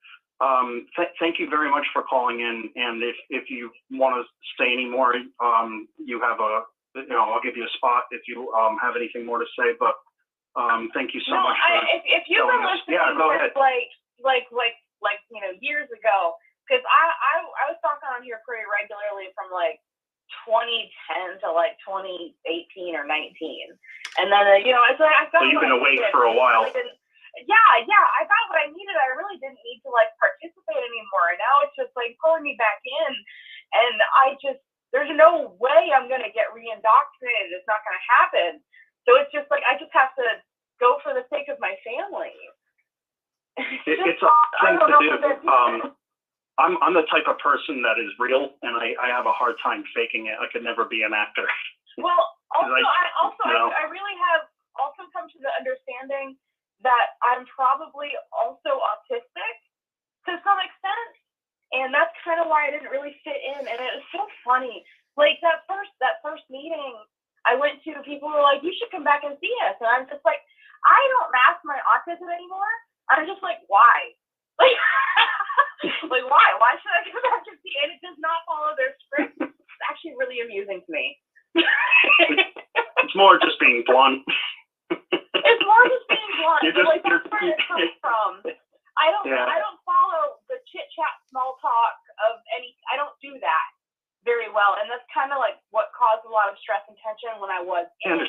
Thank you very much for calling in. And if you want to say any more, you have I'll give you a spot if you have anything more to say. But thank you so much. If you've been listening, go ahead. Years ago, because I was talking on here pretty regularly from 2010 to 2018 or 19, and then I got. So you've been awake for a while. I got what I needed. I really didn't need to participate anymore. And now it's just pulling me back in, and there's no way I'm gonna get re-indoctrinated. It's not gonna happen. So it's just I just have to go for the sake of my family. It's a thing to do. I'm the type of person that is real, and I have a hard time faking it. I could never be an actor. Well, I really have also come to the understanding that I'm probably also autistic to some extent, and that's kind of why I didn't really fit in. And it was so funny. That first meeting I went to, people were like, "You should come back and see us," and I'm just like, I don't mask my autism anymore. I'm just like, why? Why? Why should I come back and see? And it does not follow their script. It's actually really amusing to me. It's more just being blunt. It's more just being blunt. That's where it comes from. I don't follow the chit chat, small talk of any. I don't do that very well, and that's kind of what caused a lot of stress and tension when I was in.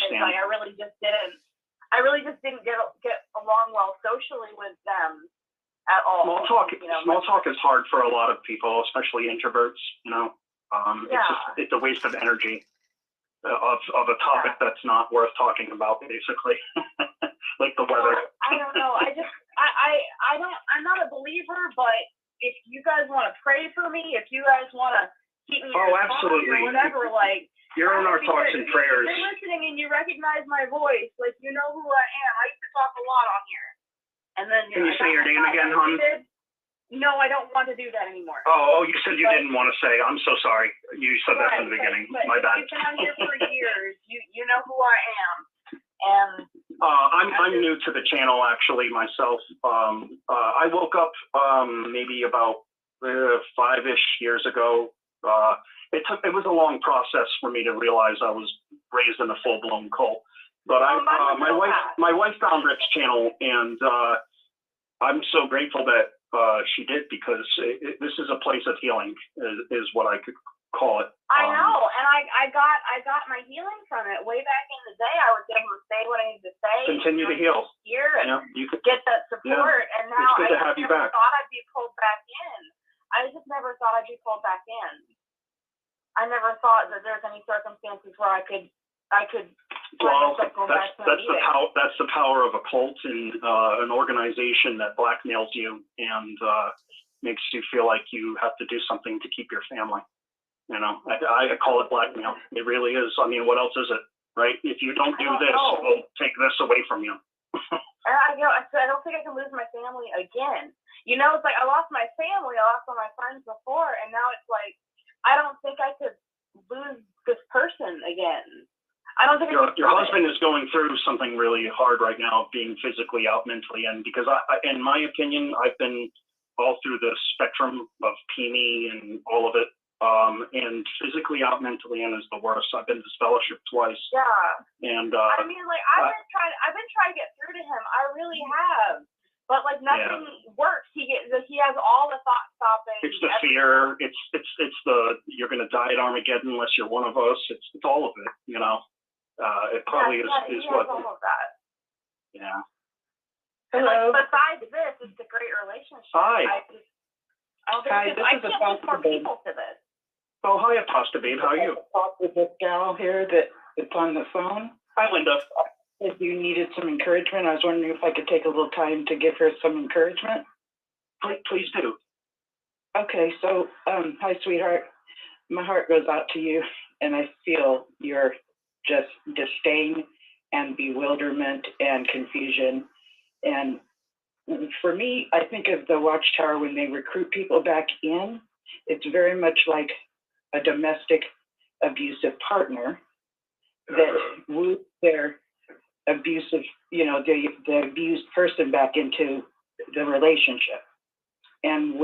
I really just didn't get along well socially with them at all. Small talk is hard for a lot of people, especially introverts. It's a waste of energy of a topic that's not worth talking about, basically, like the weather. I don't know. I'm not a believer, but if you guys want to pray for me, if you guys want to keep me absolutely, or whatever, you're on our thoughts and prayers. If you're listening and you recognize my voice, you know who I am. I used to talk a lot on here. And then can you say your name again, hon? No, I don't want to do that anymore. Oh, you said you didn't want to say. I'm so sorry. You said that from the beginning. My bad. You've been on here for years. You know who I am. And I'm new to the channel actually myself. I woke up maybe about 5-ish years ago. It was a long process for me to realize I was raised in a full-blown cult. But my wife found Rick's channel, and I'm so grateful that she did, because this is a place of healing, is what I could call it. I know, and I got my healing from it way back in the day. I was able to say what I needed to say. Continue to heal. Here and get that support, and now it's good to have you back. I thought I'd be pulled back in. I just never thought I'd be pulled back in. I never thought that there's any circumstances where I could. Well, that's the power of a cult and an organization that blackmails you and makes you feel like you have to do something to keep your family. I call it blackmail. It really is. I mean, what else is it, right? If you don't do this, we'll take this away from you. I don't think I can lose my family again. It's I lost my family, I lost all my friends before, and now it's I don't think I could lose this person again. I don't think your husband is going through something really hard right now, being physically out, mentally, and because in my opinion, I've been all through the spectrum of PME and all of it. and physically out, mentally in is the worst. I've been to this fellowship twice. Yeah. And I mean, like I've been trying to get through to him. I really have. But like nothing works. He has all the thought stopping. It's the fear. It's the you're gonna die at Armageddon unless you're one of us. It's all of it. You know. It probably is what. All of that. Yeah. Hello. Like, besides this, it's a great relationship. Hi. I can't lose more people to this. Oh, hi, Pasta Babe. How are you? Talk with this gal here that's on the phone. Hi, Linda. If you needed some encouragement, I was wondering if I could take a little time to give her some encouragement. Please do. Okay, so hi, sweetheart. My heart goes out to you, and I feel your just disdain and bewilderment and confusion. And for me, I think of the Watchtower when they recruit people back in. It's very much like a domestic abusive partner that woos their abusive, the abused person back into the relationship. And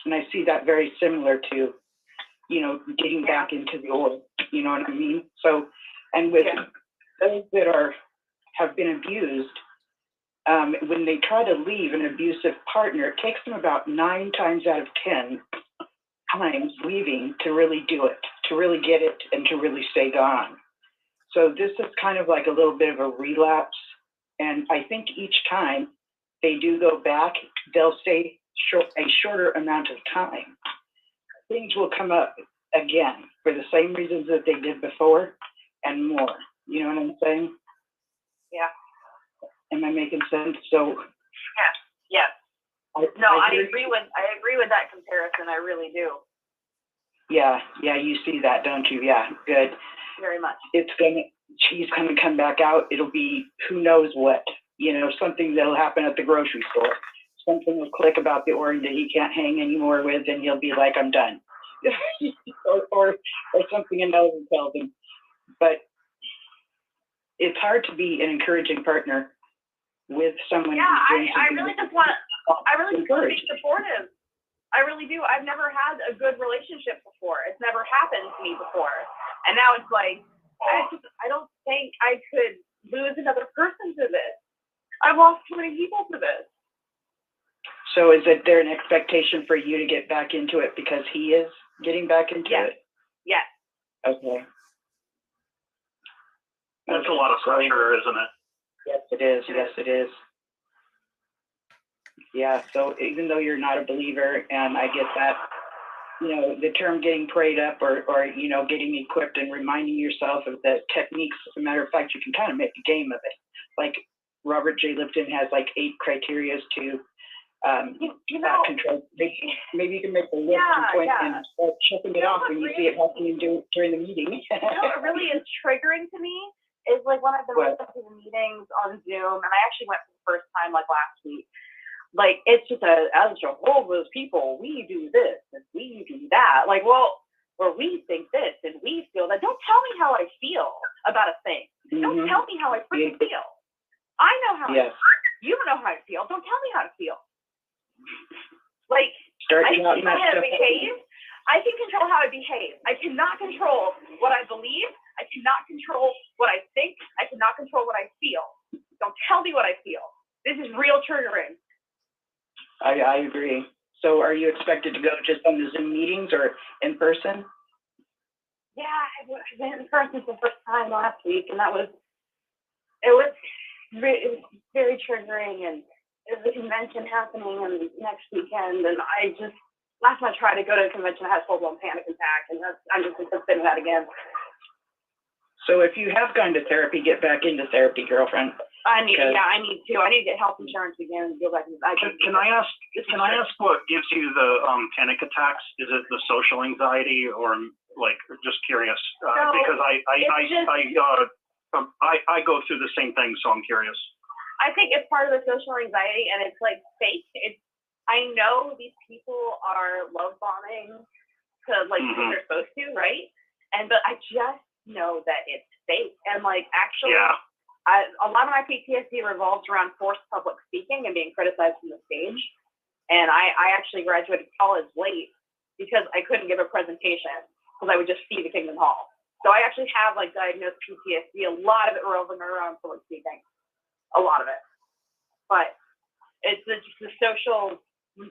I see that very similar to, getting back into the old, you know what I mean? So, and with those that have been abused, when they try to leave an abusive partner, it takes them about 9 times out of 10 times leaving to really do it, to really get it, and to really stay gone. So this is kind of like a little bit of a relapse. And I think each time they do go back, they'll stay a shorter amount of time. Things will come up again for the same reasons that they did before and more. You know what I'm saying? Yeah. Am I making sense? So yes. I agree with that comparison. I really do. Yeah, you see that, don't you? Yeah, good. Very much. She's gonna come back out. It'll be who knows what, something that'll happen at the grocery store. Something will click about the org that he can't hang anymore with, and he'll be like, I'm done. or something another tells him. But it's hard to be an encouraging partner with someone who's doing something. I really just want to be supportive. I really do. I've never had a good relationship before. It's never happened to me before. And now it's like, I don't think I could lose another person to this. I've lost too many people to this. So is there an expectation for you to get back into it because he is getting back into it? Yes. Okay. That's a lot of pressure, isn't it? Yes, it is. Yes, it is. Yeah, so even though you're not a believer, and I get that, the term getting prayed up or getting equipped and reminding yourself of the techniques. As a matter of fact, you can kind of make a game of it. Like Robert J. Lipton has like 8 criteria to control. Maybe you can make a list and start checking it off when you see it happening during the meeting. What really is triggering to me is like when I've been listening to the meetings on Zoom, and I actually went for the first time like last week. Like, it's just as Jehovah's people, we do this and we do that. Like, or we think this and we feel that. Don't tell me how I feel about a thing. Don't tell me how I freaking feel. I know how I feel. You don't know how I feel. Don't tell me how to feel. Like, I can control how I behave. I can control how I behave. I cannot control what I believe. I cannot control what I think. I cannot control what I feel. Don't tell me what I feel. This is real triggering. I agree. So are you expected to go just on the Zoom meetings or in person? Yeah, I went in person for the first time last week, and it was very triggering, and there's a convention happening next weekend, and last time I tried to go to a convention, I had a full-blown panic attack, and I'm just considering that again. So if you have gone to therapy, get back into therapy, girlfriend. I need to. I need to get health insurance again and go back. Can I ask what gives you the panic attacks? Is it the social anxiety, or like just curious? Because I go through the same thing, so I'm curious. I think it's part of the social anxiety, and it's like fake. I know these people are love bombing to like what they're supposed to, right? But I just know that it's fake, and like actually. Yeah. A lot of my PTSD revolves around forced public speaking and being criticized from the stage. And I actually graduated college late because I couldn't give a presentation because I would just see the Kingdom Hall. So I actually have like diagnosed PTSD. A lot of it revolving around public speaking. A lot of it. But it's just the social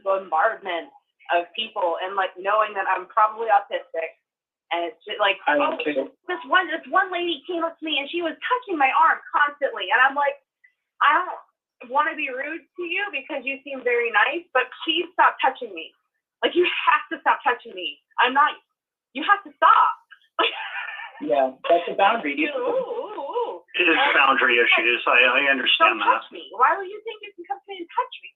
bombardment of people and like knowing that I'm probably autistic. And it's just like, this one lady came up to me and she was touching my arm constantly. And I'm like, I don't want to be rude to you because you seem very nice, but please stop touching me. Like, you have to stop touching me. You have to stop. Yeah, that's a boundary. It is boundary issues. I understand don't that. touch me. Why would you think you can come to me and touch me?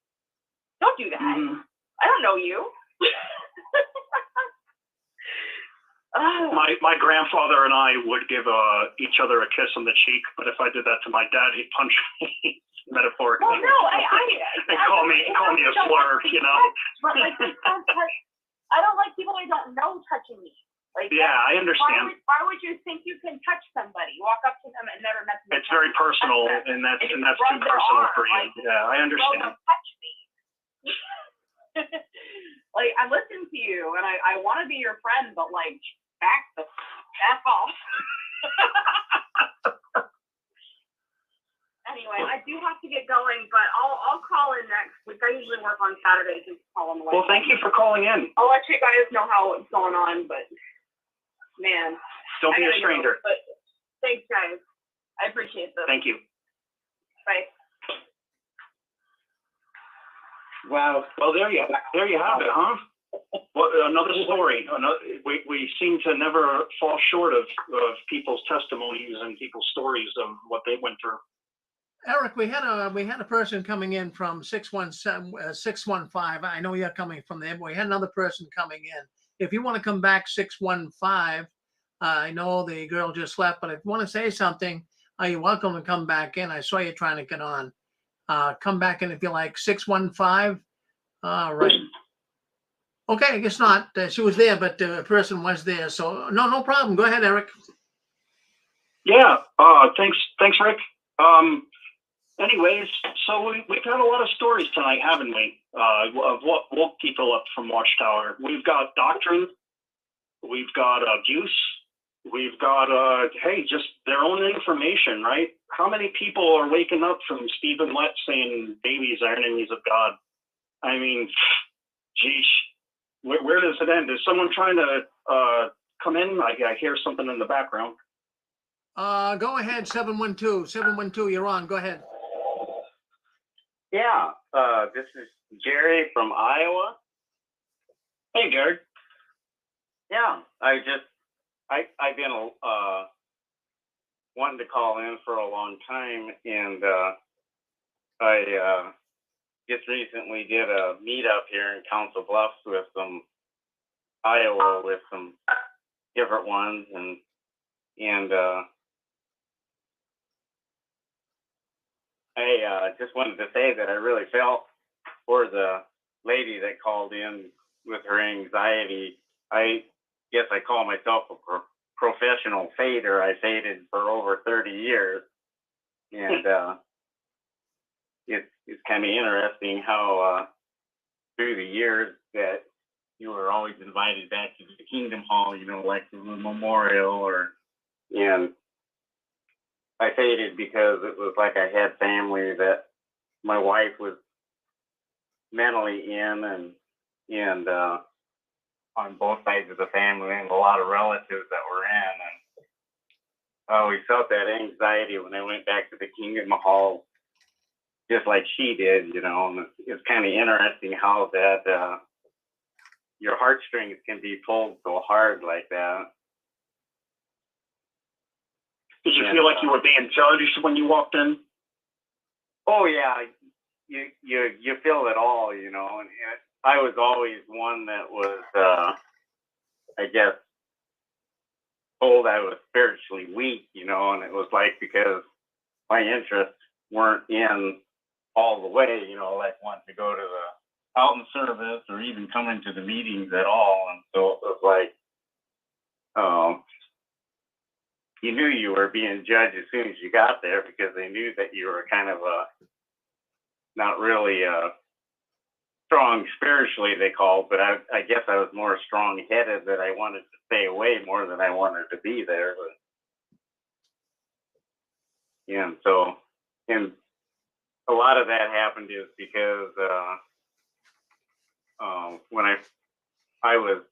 Don't do that. Mm-hmm. I don't know you. My grandfather and I would give each other a kiss on the cheek, but if I did that to my dad, he'd punch me metaphorically. Well, no, and call me a slur, you know. But like, I don't like people I don't know touching me. Like, yeah, I understand. Why would you think you can touch somebody? Walk up to them and never met them. It's very personal, and that's too personal for you. Like, yeah, I understand. Don't touch me. Like, I'm listening to you, and I want to be your friend, but like, back off. Anyway, I do have to get going, but I'll call in next week. I usually work on Saturdays and call on the way. Well, thank you for calling in. I'll let you guys know how it's going on, but man, don't be a stranger. But thanks, guys. I appreciate this. Thank you. Bye. Wow. Well, there you have it, huh? Well, another story. We seem to never fall short of people's testimonies and people's stories of what they went through. Eric, we had a person coming in from 615. I know you're coming from there, but we had another person coming in. If you want to come back, 615. I know the girl just left, but if you want to say something, you're welcome to come back in. I saw you trying to get on. Come back in if you like. 615. All right. Okay, I guess not. She was there, but the person was there. So no problem. Go ahead, Eric. Yeah. Thanks, Rick. Anyways, so we've had a lot of stories tonight, haven't we? Of what woke people up from Watchtower. We've got doctrine. We've got abuse. We've got, just their own information, right? How many people are waking up from Stephen Lett saying babies are enemies of God? I mean, geez, where does it end? Is someone trying to come in? I hear something in the background. Go ahead, 712. 712, you're on. Go ahead. Yeah, this is Jerry from Iowa. Hey, Jerry. Yeah, I've been wanting to call in for a long time, and I just recently did a meetup here in Council Bluffs with some Iowa with some different ones, and I just wanted to say that I really felt for the lady that called in with her anxiety. I guess I call myself a professional fader. I faded for over 30 years, and it's kind of interesting how through the years that you were always invited back to the Kingdom Hall, like the memorial, and I faded because it was like I had family that my wife was mentally in, and on both sides of the family, and a lot of relatives that were in, and I always felt that anxiety when I went back to the Kingdom Hall, just like she did, and it's kind of interesting how that your heartstrings can be pulled so hard like that. Did you feel like you were being judged when you walked in? Oh yeah, you feel it all, and I was always one that was, I guess, told I was spiritually weak, and it was like because my interests weren't in all the way, like wanting to go to the Alton service or even coming to the meetings at all, and so it was like, you knew you were being judged as soon as you got there because they knew that you were kind of not really strong spiritually, they called, but I guess I was more strong-headed that I wanted to stay away more than I wanted to be there. But, and so, and a lot of that happened is because when I was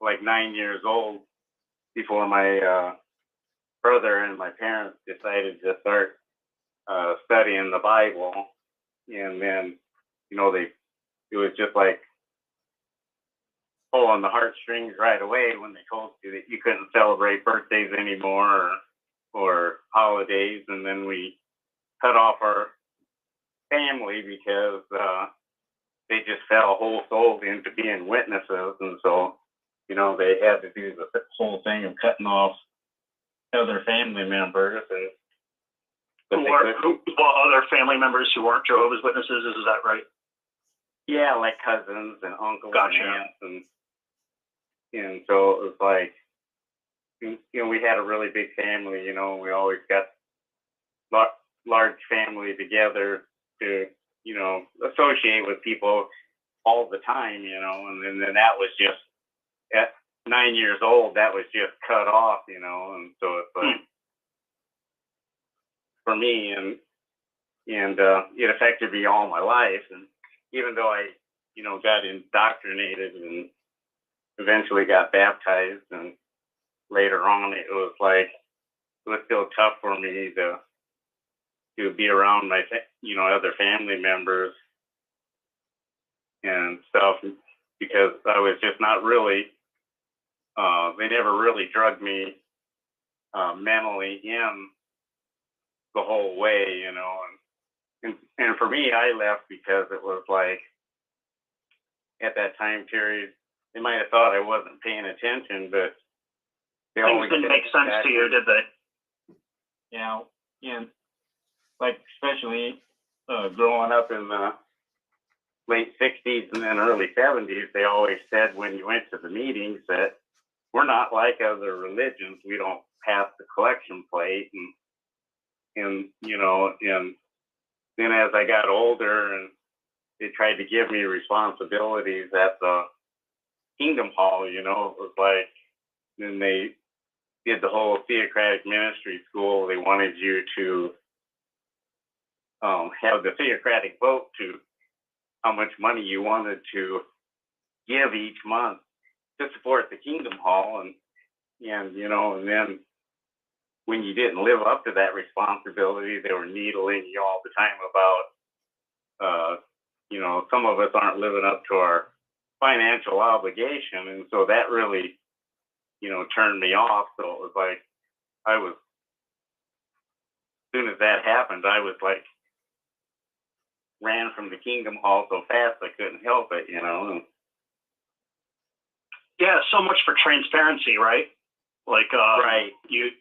like 9 years old, before my brother and my parents decided to start studying the Bible, and then, you know, it was just like pulling the heartstrings right away when they told you that you couldn't celebrate birthdays anymore or holidays, and then we cut off our family because they just fell whole soul into being witnesses, and so, you know, they had to do the whole thing of cutting off other family members. And other family members who weren't Jehovah's Witnesses, is that right? Yeah, like cousins and uncles Gotcha. and aunts, and so it was like, you know, we had a really big family. You know, we always got large family together to, you know, associate with people all the time. You know, and then that was just at 9 years old, that was just cut off. You know, and so it's like for me, and it affected me all my life. And even though I, you know, got indoctrinated and eventually got baptized, and later on it was like, it was still tough for me to be around my, you know, other family members and stuff, because I was just not really, they never really drugged me mentally in the whole way, you know. And for me, I left because it was like, at that time period, they might have thought I wasn't paying attention, but things didn't make sense to you, did they? You know, and like especially growing up in the late 60s and then early 70s, they always said when you went to the meetings that we're not like other religions. We don't pass the collection plate, and you know, and then as I got older and they tried to give me responsibilities at the Kingdom Hall, you know, it was like, then they did the whole theocratic ministry school. They wanted you to have the theocratic vote to how much money you wanted to give each month to support the Kingdom Hall, and you know, and then when you didn't live up to that responsibility, they were needling you all the time about, you know, some of us aren't living up to our financial obligation, and so that really, you know, turned me off. So it was like, as soon as that happened, I was like, ran from the Kingdom Hall so fast I couldn't help it, you know. Yeah, so much for transparency, right? Like, right. You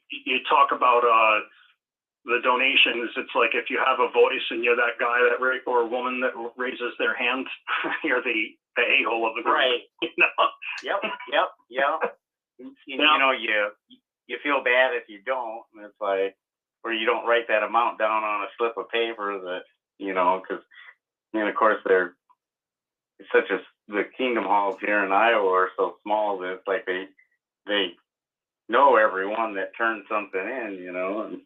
talk about the donations. It's like if you have a voice and you're that guy or woman that raises their hand, you're the a-hole of the group. Right. You know? Yep. You know, you feel bad if you don't. And it's like, or you don't write that amount down on a slip of paper that, you know, because, I mean, of course, the Kingdom Halls here in Iowa are so small that it's like they know everyone that turned something in, you know. And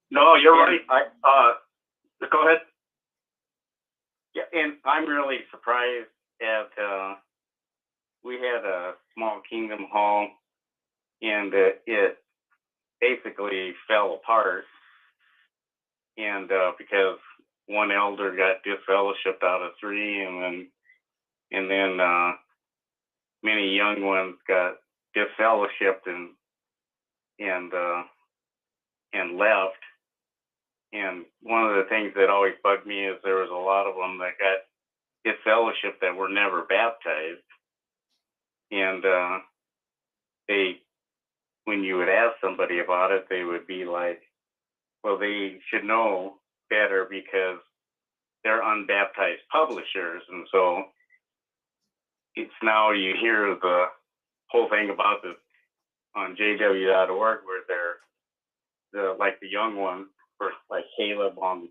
no, you're right. Go ahead. Yeah, and I'm really surprised at, we had a small Kingdom Hall, and it basically fell apart, and because one elder got disfellowshipped out of 3, and then many young ones got disfellowshipped and left. And one of the things that always bugged me is there was a lot of them that got disfellowshipped that were never baptized. And when you would ask somebody about it, they would be like, well, they should know better because they're unbaptized publishers. And so it's now you hear the whole thing about this on jw.org where they're like the young ones, for like Caleb on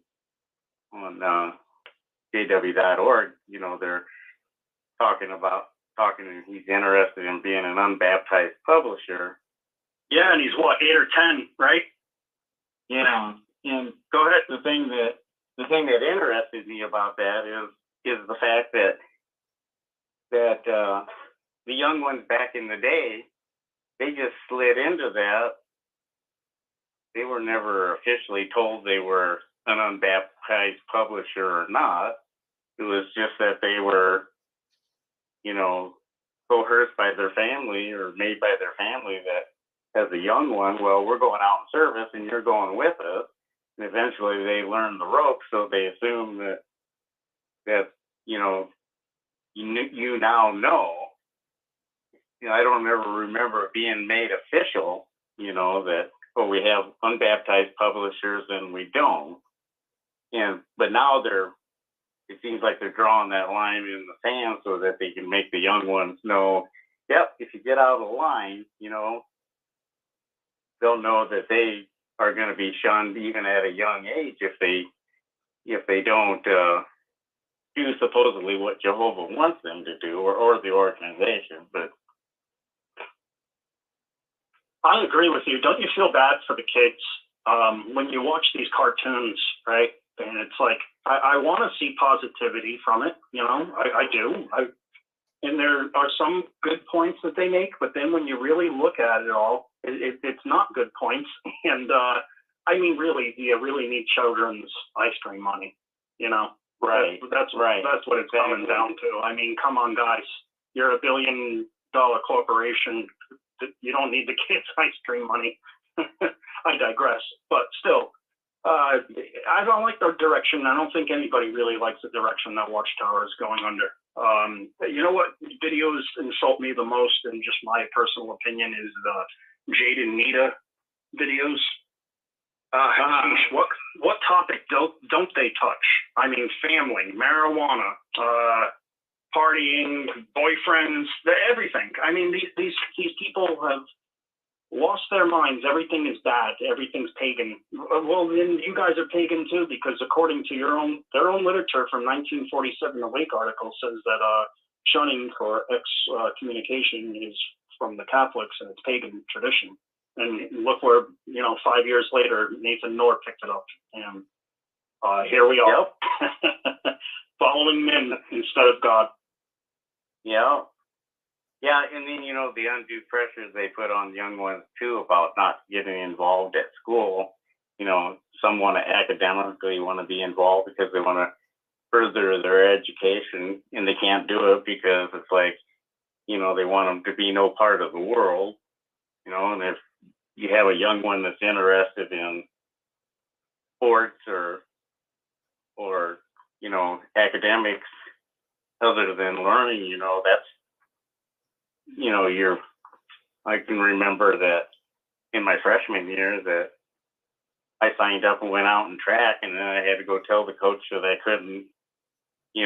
JW.org, they're talking, he's interested in being an unbaptized publisher. Yeah, and he's what, 8 or 10, right? Yeah, and go ahead. The thing that interested me about that is the fact that the young ones back in the day, they just slid into that. They were never officially told they were an unbaptized publisher or not. It was just that they were, coerced by their family or made by their family that as a young one, well, we're going out in service and you're going with us. And eventually they learn the ropes, so they assume that you now know. I don't ever remember it being made official, that, we have unbaptized publishers and we don't. But now it seems like they're drawing that line in the sand so that they can make the young ones know, yep, if you get out of the line, they'll know that they are going to be shunned even at a young age if they don't do supposedly what Jehovah wants them to do or the organization. But I agree with you. Don't you feel bad for the kids when you watch these cartoons, right? And it's like, I want to see positivity from it. I do. And there are some good points that they make, but then when you really look at it all, it's not good points. And really, do you really need children's ice cream money? Right. That's what it's coming down to. Come on, guys. You're a $1 billion corporation. You don't need the kids' ice cream money. I digress. But still, I don't like the direction. I don't think anybody really likes the direction that Watchtower is going under. You know what videos insult me the most, in just my personal opinion, is the Jade and Nita videos. What topic don't they touch? Family, marijuana, partying, boyfriends, everything. These people have lost their minds. Everything is bad. Everything's pagan. Well, then you guys are pagan too, because according to their own literature from 1947, the Wake article says that shunning for excommunication is from the Catholics and it's pagan tradition. And look where 5 years later, Nathan Knorr picked it up, and here we are, following men instead of God. Yeah. Yeah, and then, the undue pressures they put on young ones, too, about not getting involved at school. Some want to academically want to be involved because they want to further their education, and they can't do it because it's like, they want them to be no part of the world. And if you have a young one that's interested in sports or academics other than learning, that's, I can remember that in my freshman year that I signed up and went out and track, and then I had to go tell the coach that I couldn't, be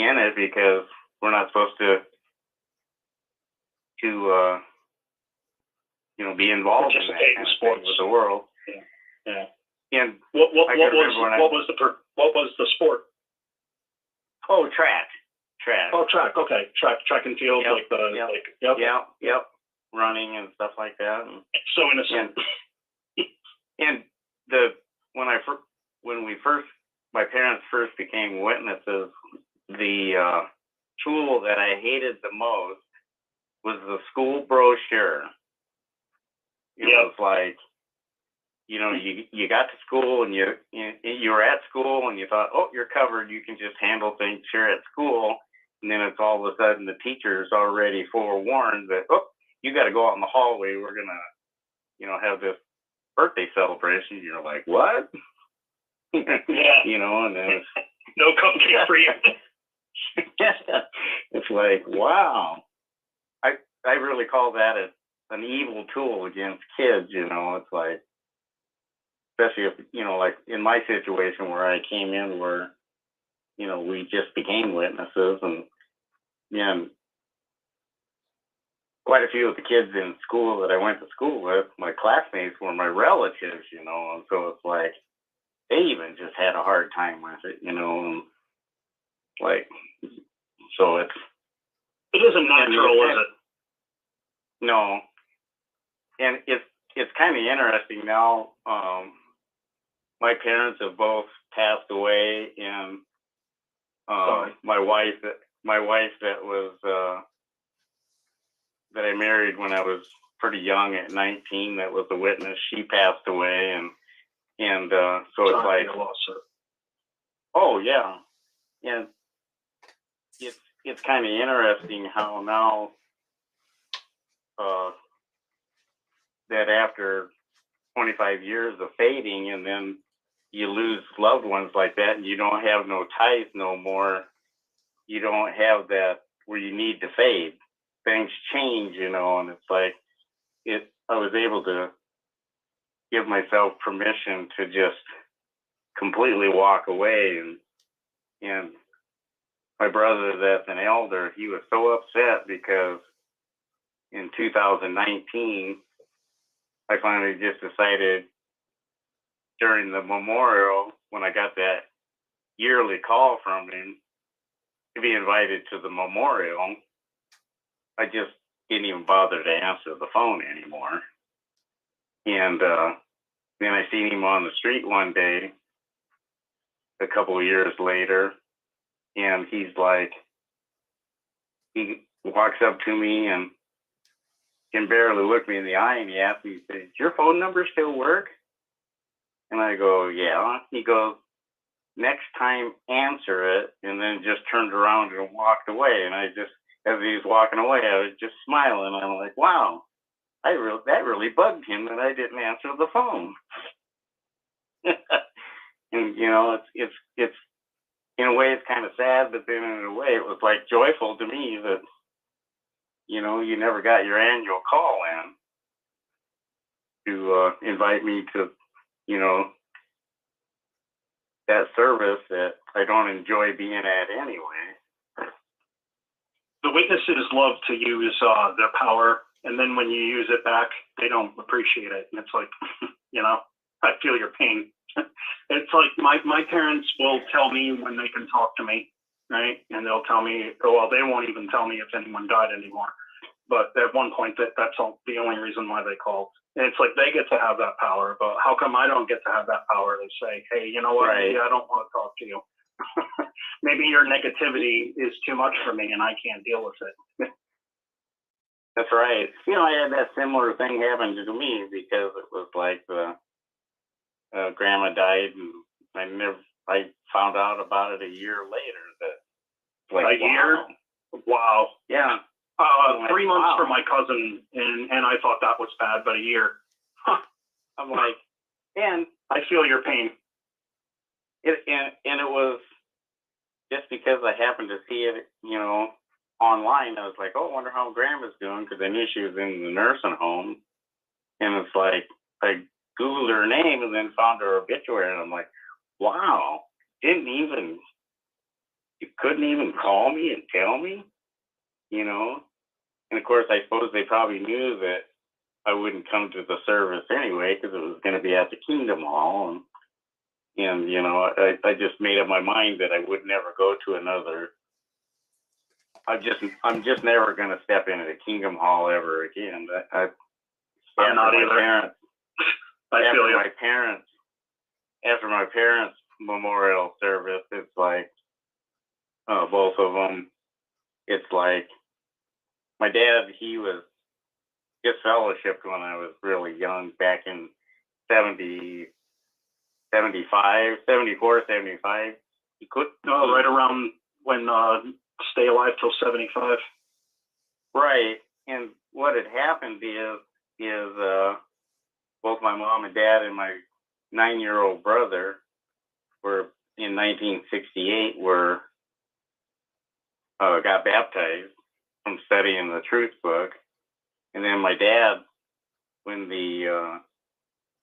in it because we're not supposed to be involved in that kind of sports with the world. Yeah. And what was the sport? Oh, track. Oh, track. Okay, track and field, Yep. Running and stuff like that. And so innocent. And my parents first became witnesses, the tool that I hated the most was the school brochure. It was like, you got to school and you were at school and you thought, oh, you're covered. You can just handle things here at school. And then it's all of a sudden the teacher's already forewarned that, oh, you got to go out in the hallway. We're going to, have this birthday celebration. You're like, what? Yeah. And then no cupcake for you. It's like, wow. I really call that an evil tool against kids. It's like, especially if, like in my situation where I came in where, we just became witnesses, and quite a few of the kids in school that I went to school with, my classmates were my relatives, and so it's like, they even just had a hard time with it, you know, like, so it isn't natural, is it? No. And it's kind of interesting now. My parents have both passed away, and my wife that was that I married when I was pretty young at 19, that was a witness, she passed away, and so it's like, oh yeah, and it's kind of interesting how now that after 25 years of fading, and then you lose loved ones like that, and you don't have no ties no more. You don't have that where you need to fade. Things change, you know, and it's like I was able to give myself permission to just completely walk away, and my brother that's an elder, he was so upset because in 2019 I finally just decided during the memorial, when I got that yearly call from him to be invited to the memorial, I just didn't even bother to answer the phone anymore. And then I seen him on the street one day a couple of years later, and he walks up to me and can barely look me in the eye, and he asks me, he says, "Does your phone number still work?" And I go, "Yeah." He goes, "Next time, answer it," and then just turned around and walked away. And I just, as he was walking away, I was just smiling. I'm like, wow, that really bugged him that I didn't answer the phone. And, you know, it's in a way, it's kind of sad, but then in a way, it was like joyful to me that, you know, you never got your annual call in to invite me to, you know, that service that I don't enjoy being at anyway. The witnesses love to use their power, and then when you use it back, they don't appreciate it. And it's like, you know, I feel your pain. It's like my parents will tell me when they can talk to me, right? And they'll tell me, well, they won't even tell me if anyone died anymore. But at one point, that's the only reason why they called. And it's like they get to have that power, but how come I don't get to have that power to say, hey, you know what, right. Maybe I don't want to talk to you. Maybe your negativity is too much for me and I can't deal with it. That's right. You know, I had that similar thing happen to me because it was like grandma died, and I found out about it a year later. That, like, a year? Wow. Yeah. 3 months for my cousin, and I thought that was bad, but a year. Huh. I'm like, and I feel your pain. And it was just because I happened to see it, you know, online. I was like, oh, I wonder how grandma's doing, because I knew she was in the nursing home. And it's like, I Googled her name and then found her obituary, and I'm like, wow, you couldn't even call me and tell me, you know? And of course, I suppose they probably knew that I wouldn't come to the service anyway, because it was going to be at the Kingdom Hall. And you know, I just made up my mind that I would never go to another. I'm just never going to step into the Kingdom Hall ever again. I'm not either. After my parents' memorial service, it's like both of them. It's like my dad. He was disfellowshipped when I was really young, back in 74, 75. He could. No, right around when Stay Alive till 75. Right, and what had happened is both my mom and dad and my 9-year-old brother were in 1968 got baptized from studying the Truth Book, and then my dad, when the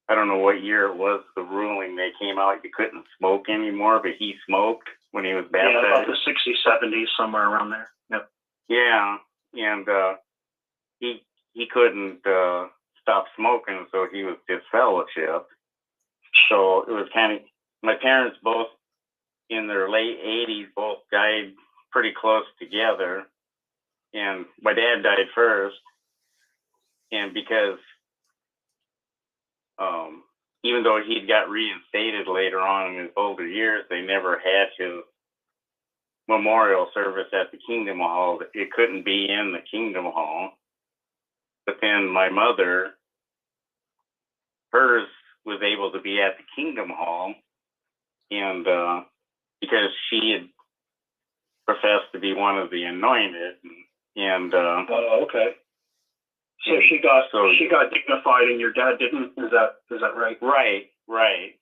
I don't know what year it was, the ruling, they came out you couldn't smoke anymore, but he smoked when he was baptized. Yeah, about the 60s, 70s, somewhere around there. Yep. Yeah, and he couldn't stop smoking, so he was disfellowshipped. So it was kind my parents both in their late 80s both died pretty close together, and my dad died first, and because even though he got reinstated later on in his older years, they never had his memorial service at the Kingdom Hall. It couldn't be in the Kingdom Hall. But then my mother, hers was able to be at the Kingdom Hall, and because she had professed to be one of the anointed, and okay. So she got dignified, and your dad didn't. Is that right? Right.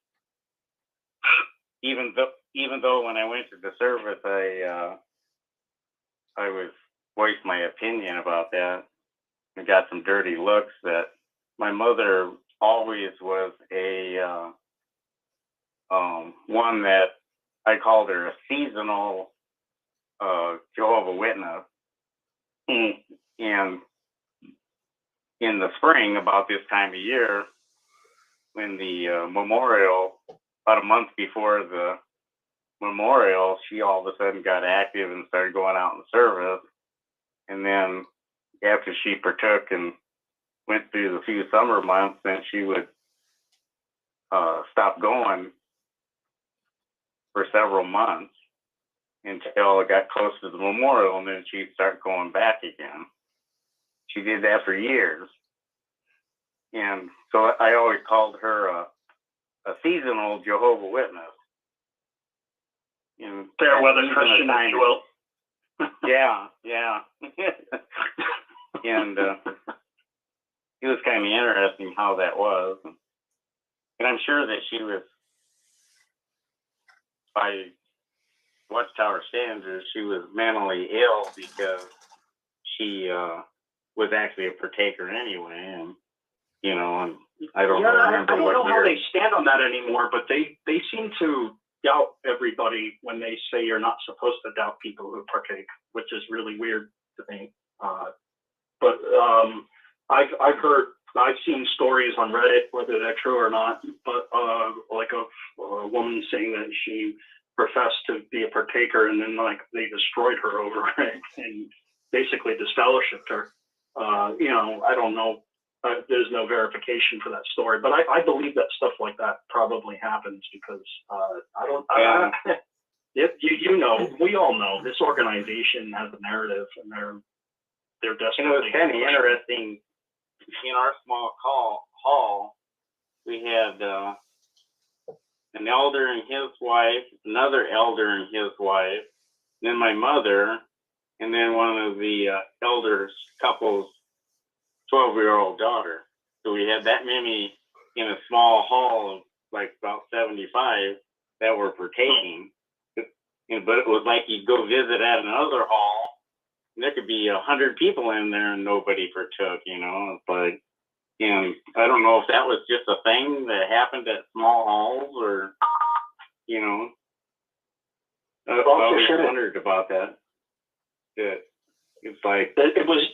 Even though when I went to the service, I voiced my opinion about that. I got some dirty looks. That my mother always was a one that I called her a seasonal Jehovah's Witness, and in the spring, about this time of year, when the memorial, about a month before the memorial, she all of a sudden got active and started going out in service. And then after she partook and went through the few summer months, then she would stop going for several months until it got close to the memorial, and then she'd start going back again. She did that for years. And so I always called her a seasonal Jehovah's Witness. Fair weather Christian, if you will. Yeah. And it was kind of interesting how that was. And I'm sure that she was, by Watchtower standards, she was mentally ill because she was actually a partaker anyway. And, and I don't remember I don't know how they stand on that anymore, but they seem to doubt everybody when they say you're not supposed to doubt people who partake, which is really weird to me. But I've seen stories on Reddit, whether they're true or not, but like a woman saying that she professed to be a partaker, and then they destroyed her over it and basically disfellowshipped her. I don't know. There's no verification for that story, but I believe that stuff like that probably happens because we all know this organization has a narrative, and they're desperately. And it was kind of interesting. In our small hall, we had an elder and his wife, another elder and his wife, then my mother, and then one of the elders couple's 12-year-old daughter. So we had that many in a small hall of about 75 that were partaking. But it was like you'd go visit at another hall, and there could be 100 people in there and nobody partook, It's and I don't know if that was just a thing that happened at small halls or, I've always wondered about that. It's like it was.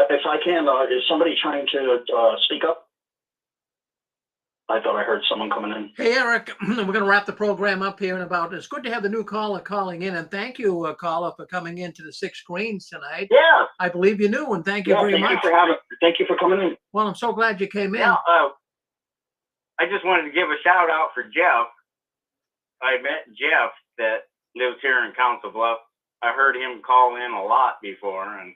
If I can, is somebody trying to speak up? I thought I heard someone coming in. Hey, Eric, we're going to wrap the program up here in about. It's good to have the new caller calling in, and thank you, caller, for coming into the 6 Screens tonight. Yeah, I believe you knew, and thank you very much. Thank you for coming in. Well, I'm so glad you came in. Yeah, I just wanted to give a shout out for Jeff. I met Jeff that lives here in Council Bluffs. I heard him call in a lot before, and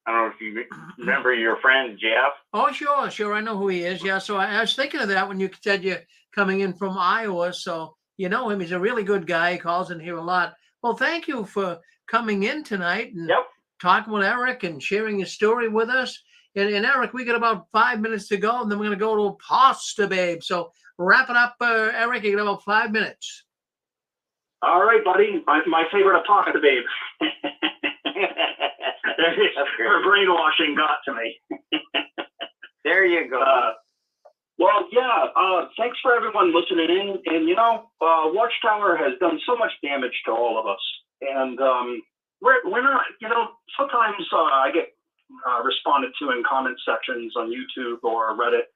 I don't know if you remember your friend Jeff. Oh, sure. I know who he is. Yeah. So I was thinking of that when you said you're coming in from Iowa. So you know him. He's a really good guy. He calls in here a lot. Well, thank you for coming in tonight and talking with Eric and sharing your story with us. And Eric, we got about 5 minutes to go, and then we're going to go to Pasta Babe. So wrap it up, Eric. You got about 5 minutes. All right, buddy. My favorite Pasta Babe. Her brainwashing got to me. There you go. Thanks for everyone listening in. And Watchtower has done so much damage to all of us. And we're not. Sometimes I get responded to in comment sections on YouTube or Reddit,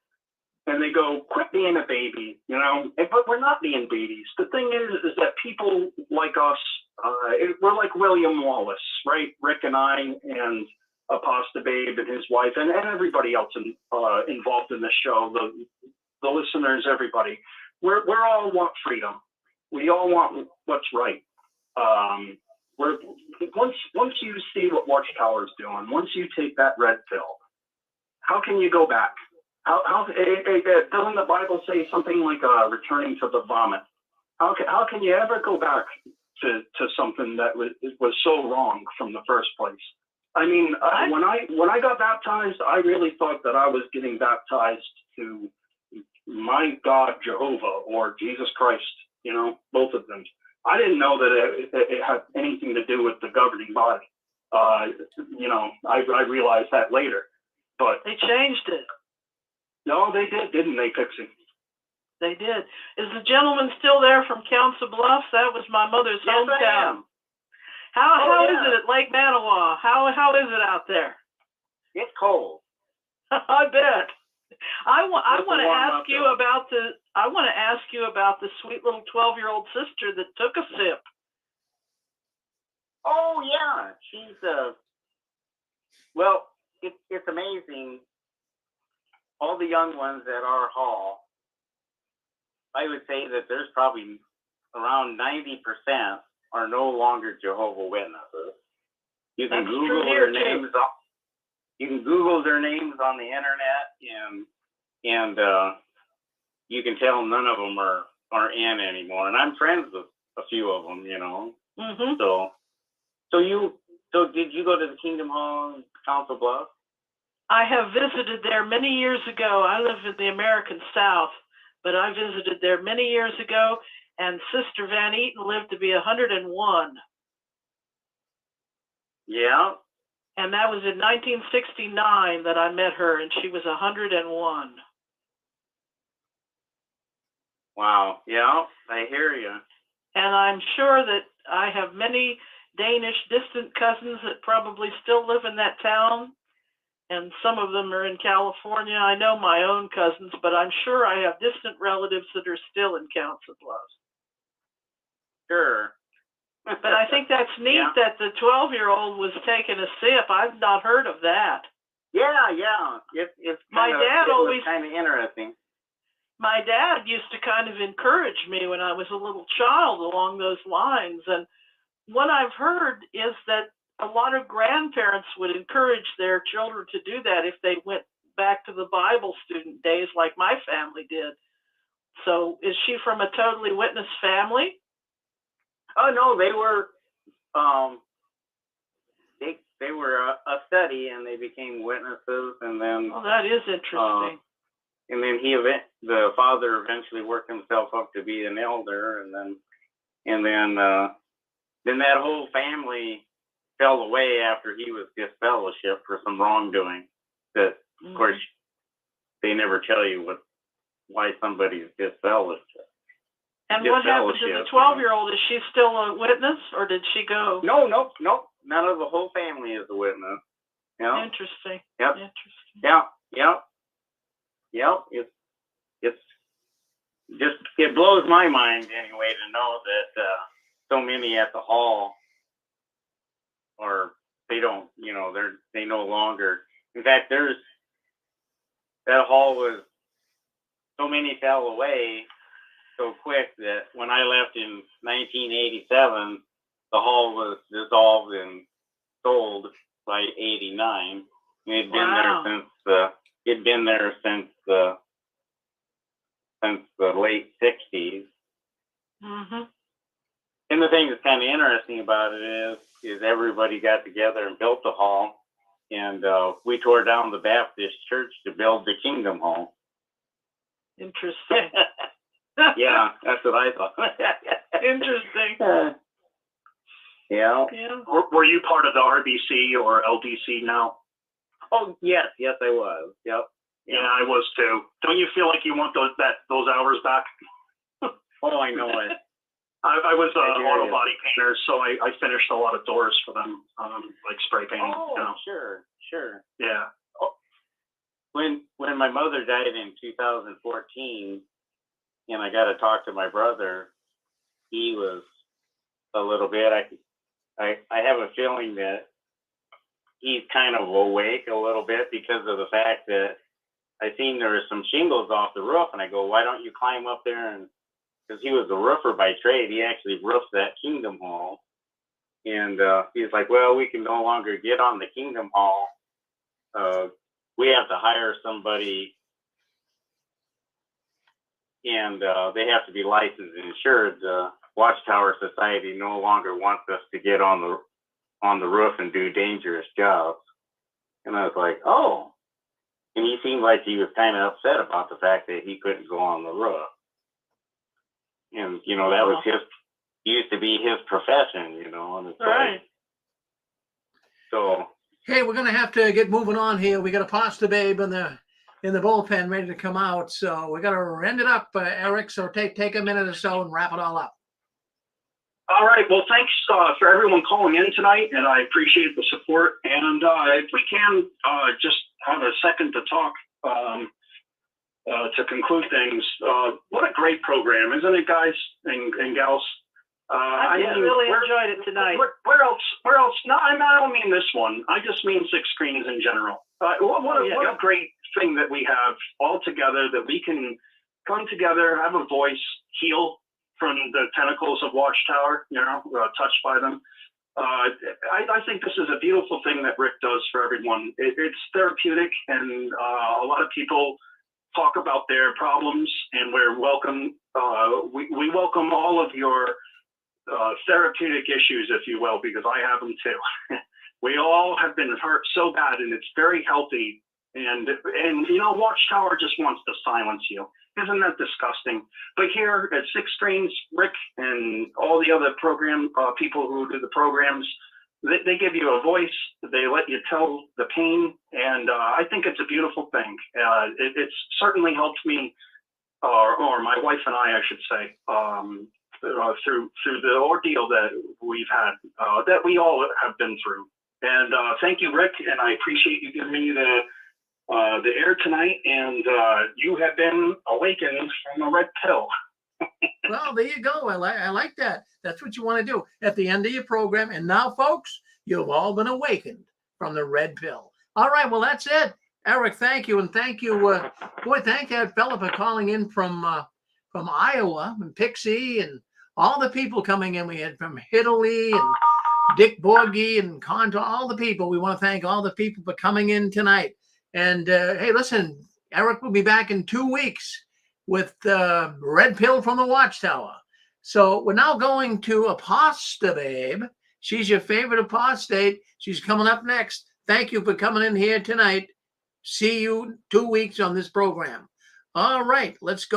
and they go, quit being a baby, you know, but we're not being babies. The thing is that people like us, we're like William Wallace, right? Rick and I and Apostle Babe and his wife and everybody else involved in the show, the listeners, everybody. We all want freedom. We all want what's right. Once you see what Watchtower is doing, once you take that red pill, how can you go back? How doesn't the Bible say something like returning to the vomit? How can you ever go back to something that was so wrong from the first place? I mean, when I got baptized, I really thought that I was getting baptized to my God Jehovah or Jesus Christ. You know, both of them. I didn't know that it had anything to do with the governing body. You know, I realized that later. But they changed it. No, they did, didn't they, Pixie? They did. Is the gentleman still there from Council Bluffs? That was my mother's hometown. How is it at Lake Manawa? How is it out there? It's cold. I bet. I want to ask you about the sweet little 12-year-old sister that took a sip. Oh yeah, she's well, it's amazing. All the young ones at our hall, I would say that there's probably around 90% are no longer Jehovah's Witnesses. You can Google their names. You can Google their names on the internet, and you can tell none of them are in anymore. And I'm friends with a few of them, you know. Mm-hmm. So did you go to the Kingdom Hall in Council Bluffs? I have visited there many years ago. I live in the American South, but I visited there many years ago, and Sister Van Eaton lived to be 101. Yeah. And that was in 1969 that I met her, and she was 101. Wow. Yeah, I hear you. And I'm sure that I have many Danish distant cousins that probably still live in that town, and some of them are in California. I know my own cousins, but I'm sure I have distant relatives that are still in Council Bluffs. Sure. But I think that's neat that the 12-year-old was taking a sip. I've not heard of that. Yeah. It's kind of interesting. My dad used to kind of encourage me when I was a little child along those lines. And what I've heard is that a lot of grandparents would encourage their children to do that if they went back to the Bible student days like my family did. So is she from a totally witness family? Oh no, they were they were a study, and they became witnesses, and then that is interesting. And then the father eventually worked himself up to be an elder, and then that whole family fell away after he was disfellowshipped for some wrongdoing. That of course they never tell you why somebody's disfellowshipped. And what happened to the 12-year-old? Is she still a witness, or did she go? No. None of the whole family is a witness. Yeah. Interesting. Yep. Interesting. Yep. It blows my mind anyway to know that so many at the hall they no longer. In fact, that hall was, so many fell away so quick that when I left in 1987, the hall was dissolved and sold by 89. It'd been there since the late 60s. Mm-hmm. And the thing that's kind of interesting about it is everybody got together and built the hall, and we tore down the Baptist church to build the Kingdom Hall. Interesting. Yeah, that's what I thought. Interesting. Yeah. Were you part of the RBC or LDC now? Oh, yes, I was. Yep. Yeah, I was too. Don't you feel like you want those hours back? Oh, I know it. I was an auto body painter, so I finished a lot of doors for them, like spray painting. Oh, sure. Yeah. when my mother died in 2014, and I got to talk to my brother, he was a little bit. I have a feeling that he's kind of awake a little bit because of the fact that I seen there was some shingles off the roof, and I go, why don't you climb up there? And because he was a roofer by trade, he actually roofed that Kingdom Hall. And he's like, well, we can no longer get on the Kingdom Hall. We have to hire somebody, and they have to be licensed and insured. Watchtower Society no longer wants us to get on the roof and do dangerous jobs. And I was like, oh. And he seemed like he was kind of upset about the fact that he couldn't go on the roof. And, you know, that was used to be his profession, you know. And it's Right. So. Hey, we're gonna have to get moving on here. We got a pasta babe in the bullpen ready to come out, so we gotta end it up, Eric. So take a minute or so and wrap it all up. All right. Well, thanks for everyone calling in tonight, and I appreciate the support. And if we can just have a second to talk to conclude things. What a great program, isn't it, guys and gals? I really enjoyed it tonight. Where else? No, I don't mean this one. I just mean Six Screens in general. What a great thing that we have all together, that we can come together, have a voice, heal from the tentacles of Watchtower, you know, touched by them. I think this is a beautiful thing that Rick does for everyone. It's therapeutic, and a lot of people talk about their problems, and we're welcome. We welcome all of your therapeutic issues, if you will, because I have them too. We all have been hurt so bad, and it's very healthy. And you know, Watchtower just wants to silence you. Isn't that disgusting? But here at Six Screens, Rick and all the other program people who do the programs, they give you a voice. They let you tell the pain, and I think it's a beautiful thing. It's certainly helped me, or my wife and I should say, through the ordeal that we've had, that we all have been through. And thank you, Rick, and I appreciate you giving me the air tonight, and you have been awakened from a red pill. Well, there you go. I like that. That's what you want to do at the end of your program. And now, folks, you've all been awakened from the red pill. All right, well, that's it. Eric, thank you. And thank you. Boy, thank that fella for calling in from Iowa, and Pixie, and all the people coming in. We had from Italy and Dick Borgie and Conto, all the people. We want to thank all the people for coming in tonight. And hey, listen, Eric will be back in 2 weeks with Red Pill from the Watchtower. So we're now going to Aposta Babe. She's your favorite apostate. She's coming up next. Thank you for coming in here tonight. See you 2 weeks on this program. All right, let's go.